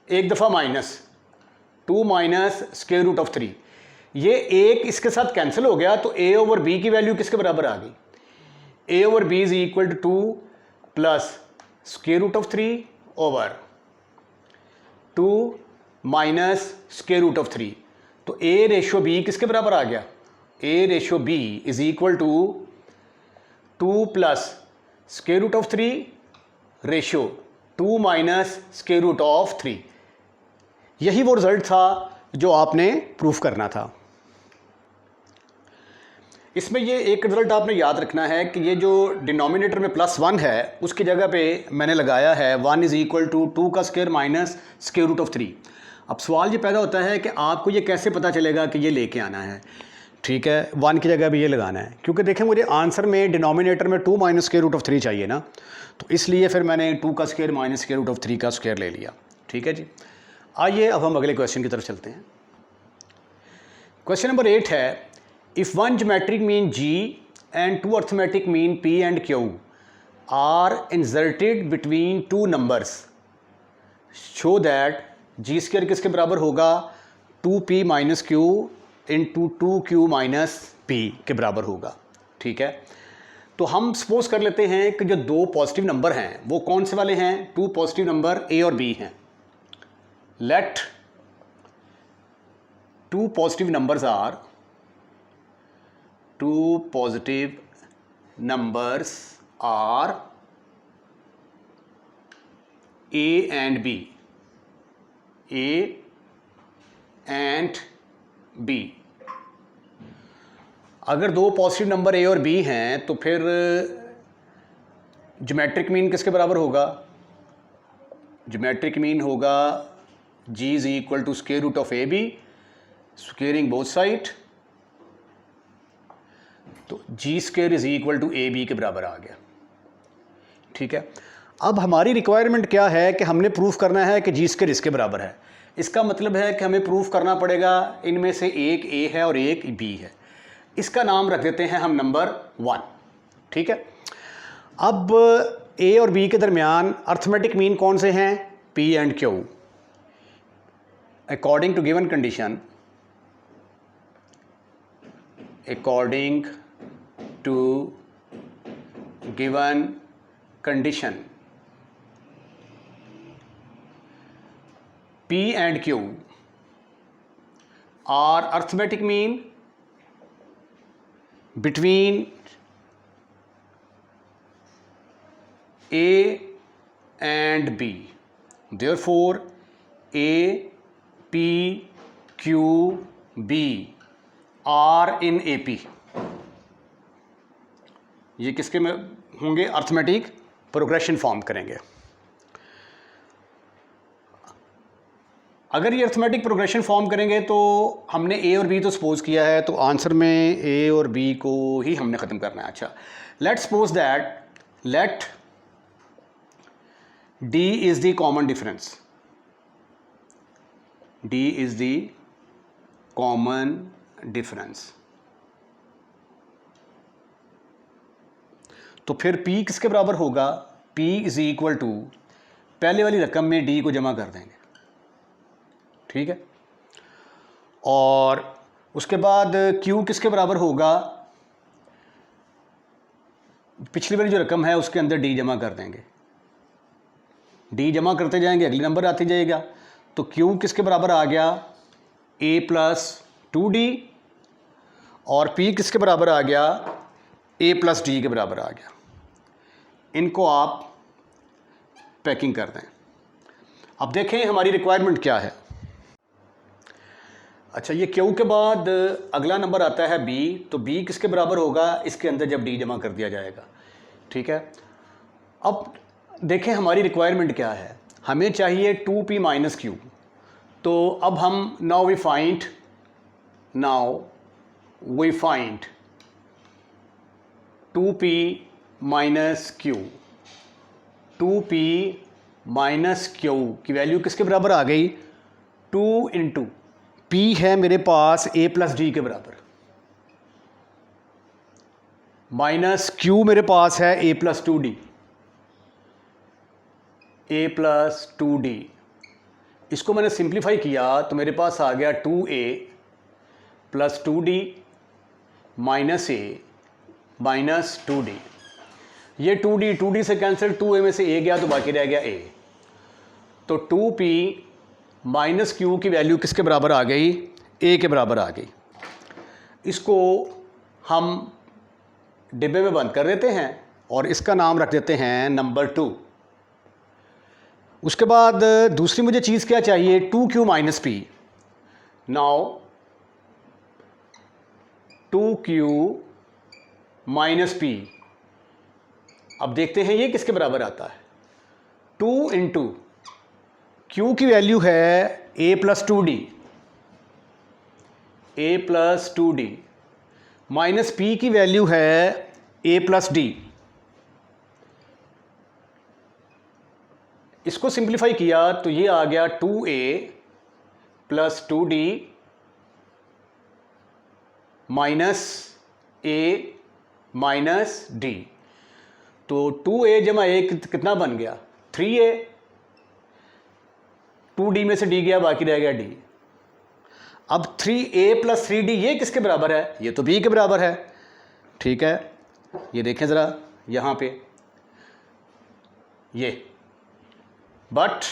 एक दफा minus, 2 minus square root of 3। ये एक इसके साथ कैंसिल हो गया, तो a ओवर b की वैल्यू किसके बराबर आ गई? a over b is equal to 2 plus square root of 3 over 2 minus square root of 3। तो a रेशो b किसके बराबर आ गया? a ratio b is equal to 2 plus square root of 3 ratio 2 minus square root of 3। यही वो result था जो आपने प्रूफ करना था। इसमें ये एक रिजल्ट आपने याद रखना है कि ये जो डिनोमिनेटर में +1 है उसकी जगह पे मैंने लगाया है 1 इज इक्वल टू 2 का square minus square root of 3। अब सवाल ये पैदा होता है कि आपको ये कैसे पता चलेगा कि ये लेके आना है, ठीक है, 1 की जगह भी ये लगाना है, क्योंकि देखें मुझे आंसर में डिनोमिनेटर में 2 माइनस स्क्वायर रूट ऑफ 3 चाहिए ना, तो इसलिए फिर मैंने 2 का square minus square root of 3 का स्क्वायर ले लिया, ठीक है जी। आइए अब हम अगले क्वेश्चन की तरफ चलते हैं। क्वेश्चन नंबर 8 है, if one geometric mean G and 2 arithmetic mean P and Q are inserted between 2 numbers, show that G square किसके बराबर होगा? 2P minus Q into 2Q minus P के बराबर होगा, ठीक है। तो हम सपोज कर लेते हैं कि जो 2 पॉजिटिव नंबर हैं वो कौन से वाले हैं? 2 पॉजिटिव नंबर A और B हैं। Let 2 positive numbers are, 2 positive numbers are A and B, A and B। अगर 2 पॉजिटिव नंबर A और B हैं तो फिर ज्योमेट्रिक मीन किसके बराबर होगा? ज्योमेट्रिक मीन होगा G is equal to square root of AB, squaring both side, तो G स्क्वायर इज इक्वल टू AB के बराबर आ गया, ठीक है। अब हमारी रिक्वायरमेंट क्या है कि हमने प्रूफ करना है कि G स्क्वायर इसके बराबर है। इसका मतलब है कि हमें प्रूफ करना पड़ेगा इनमें से एक A है और एक B है। इसका नाम रख देते हैं हम नंबर 1, ठीक है। अब A और B के दरमियान अर्थमेटिक मीन कौन से हैं? P and Q। According to given condition, according to given condition, P and Q are arithmetic mean between A and B. Therefore, A, P, Q, B are in AP। ये किसके में होंगे? Arithmetic progression form करेंगे। अगर ये arithmetic progression form करेंगे तो हमने A और B तो सपोज किया है, तो आंसर में A और B को ही हमने ख़त्म करना है। अच्छा, let suppose that let D is the common difference, D is the common difference, तो फिर P किसके बराबर होगा? P इज इक्वल टू पहले वाली रकम में D को जमा कर देंगे, ठीक है, और उसके बाद Q किसके बराबर होगा? पिछली वाली जो रकम है उसके अंदर डी जमा कर देंगे, डी जमा करते जाएंगे, अगली नंबर आती जाएगा। तो क्यू किसके बराबर आ गया, ए प्लस 2d, और पी किसके बराबर आ गया, ए प्लस डी के बराबर आ गया। इनको आप पैकिंग कर दें। अब देखें हमारी रिक्वायरमेंट क्या है। अच्छा, ये क्यू के बाद अगला नंबर आता है बी, तो बी किसके बराबर होगा, इसके अंदर जब डी जमा कर दिया जाएगा। ठीक है, अब देखें हमारी रिक्वायरमेंट क्या है, हमें चाहिए 2p माइनस क्यू। तो अब हम now we find 2p minus Q. 2p minus Q की वैल्यू किसके बराबर आ गई, 2 इंटू p है मेरे पास a प्लस डी के बराबर, माइनस q मेरे पास है a plus 2d, a plus 2d। इसको मैंने सिंप्लीफाई किया तो मेरे पास आ गया 2a plus 2d minus a minus 2d। ये 2d से कैंसिल, 2a में से a गया तो बाकी रह गया a। तो 2p माइनस क्यू की वैल्यू किसके बराबर आ गई, a के बराबर आ गई। इसको हम डिब्बे में बंद कर देते हैं और इसका नाम रख देते हैं नंबर 2। उसके बाद दूसरी मुझे चीज़ क्या चाहिए, 2q minus P. Now 2q minus P, अब देखते हैं ये किसके बराबर आता है। 2 इंटू क्यू की वैल्यू है a plus 2d, a plus 2d minus p की वैल्यू है a प्लस d। इसको सिंप्लीफाई किया तो ये आ गया 2a plus 2d minus a minus d। तो 2a जमा a कितना बन गया, 3a। 2d में से d गया, बाकी रह गया d। अब 3a प्लस 3d ये किसके बराबर है, ये तो b के बराबर है। ठीक है, ये देखें ज़रा यहाँ पे, ये बट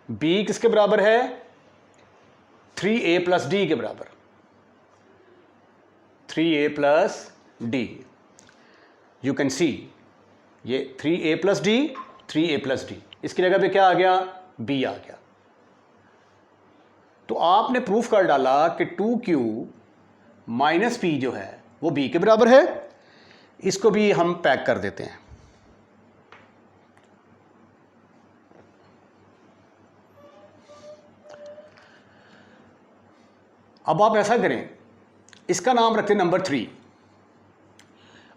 b किसके बराबर है, 3a प्लस d के बराबर, 3a plus d। You can see ये 3a plus d, 3a plus d, इसकी जगह पे क्या आ गया, b आ गया। तो आपने प्रूफ कर डाला कि 2q माइनस p जो है वो b के बराबर है। इसको भी हम पैक कर देते हैं। अब आप ऐसा करें, इसका नाम रखते हैं नंबर 3।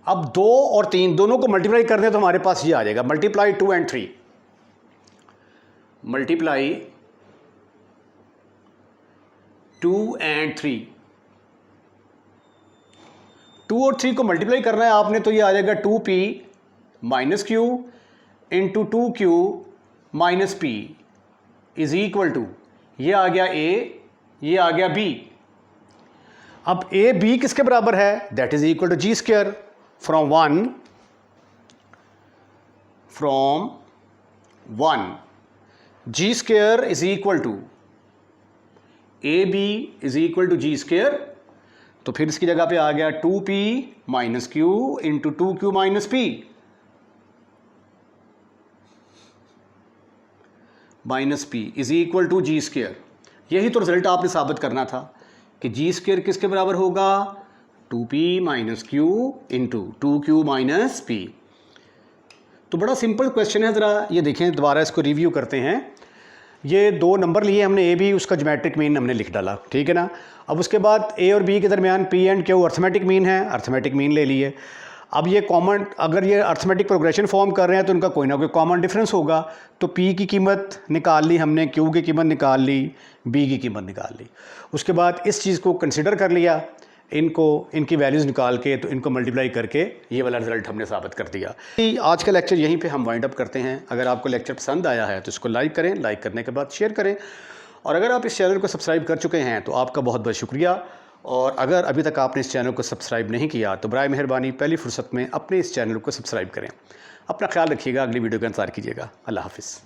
अब 2 और 3 दोनों को मल्टीप्लाई कर दें तो हमारे पास ये आ जाएगा, मल्टीप्लाई 2 एंड 3, मल्टीप्लाई 2 एंड 3। 2 और 3 को मल्टीप्लाई करना है आपने, तो ये आ जाएगा 2p minus Q into 2q minus p is equal to, ये आ गया a, ये आ गया b। अब a b किसके बराबर है, that is equal to G square from 1 G square is equal to A B is equal to G square. तो फिर इसकी जगह पे आ गया 2p minus Q into 2q minus p minus p is equal to G square. यही तो result आपने साबित करना था कि जी स्क्वायर किसके बराबर होगा, 2p minus Q into 2q minus p। तो बड़ा सिंपल क्वेश्चन है, ज़रा ये देखें, दोबारा इसको रिव्यू करते हैं। ये 2 नंबर लिए हमने, a b उसका ज्योमेट्रिक मीन हमने लिख डाला, ठीक है ना। अब उसके बाद a और b के दरमियान p and q arithmetic mean है, अर्थमेटिक मीन ले लिए। अब ये कॉमन, अगर ये अर्थमेटिक प्रोग्रेशन फॉर्म कर रहे हैं तो उनका कोई ना कोई कॉमन डिफरेंस होगा। तो p की कीमत निकाल ली हमने, q की कीमत निकाल ली, b की कीमत निकाल ली। उसके बाद इस चीज़ को कंसिडर कर लिया, इनको, इनकी वैल्यूज़ निकाल के, तो इनको मल्टीप्लाई करके ये वाला रिजल्ट हमने साबित कर दिया। आज का लेक्चर यहीं पे हम वाइंड अप करते हैं। अगर आपको लेक्चर पसंद आया है तो इसको लाइक करें, लाइक करने के बाद शेयर करें, और अगर आप इस चैनल को सब्सक्राइब कर चुके हैं तो आपका बहुत बहुत शुक्रिया। और अगर अभी तक आपने इस चैनल को सब्सक्राइब नहीं किया तो बराए मेहरबानी पहली फुर्सत में अपने इस चैनल को सब्सक्राइब करें। अपना ख्याल रखिएगा, अगली वीडियो का इंतज़ार कीजिएगा। अल्लाह हाफ़िज़।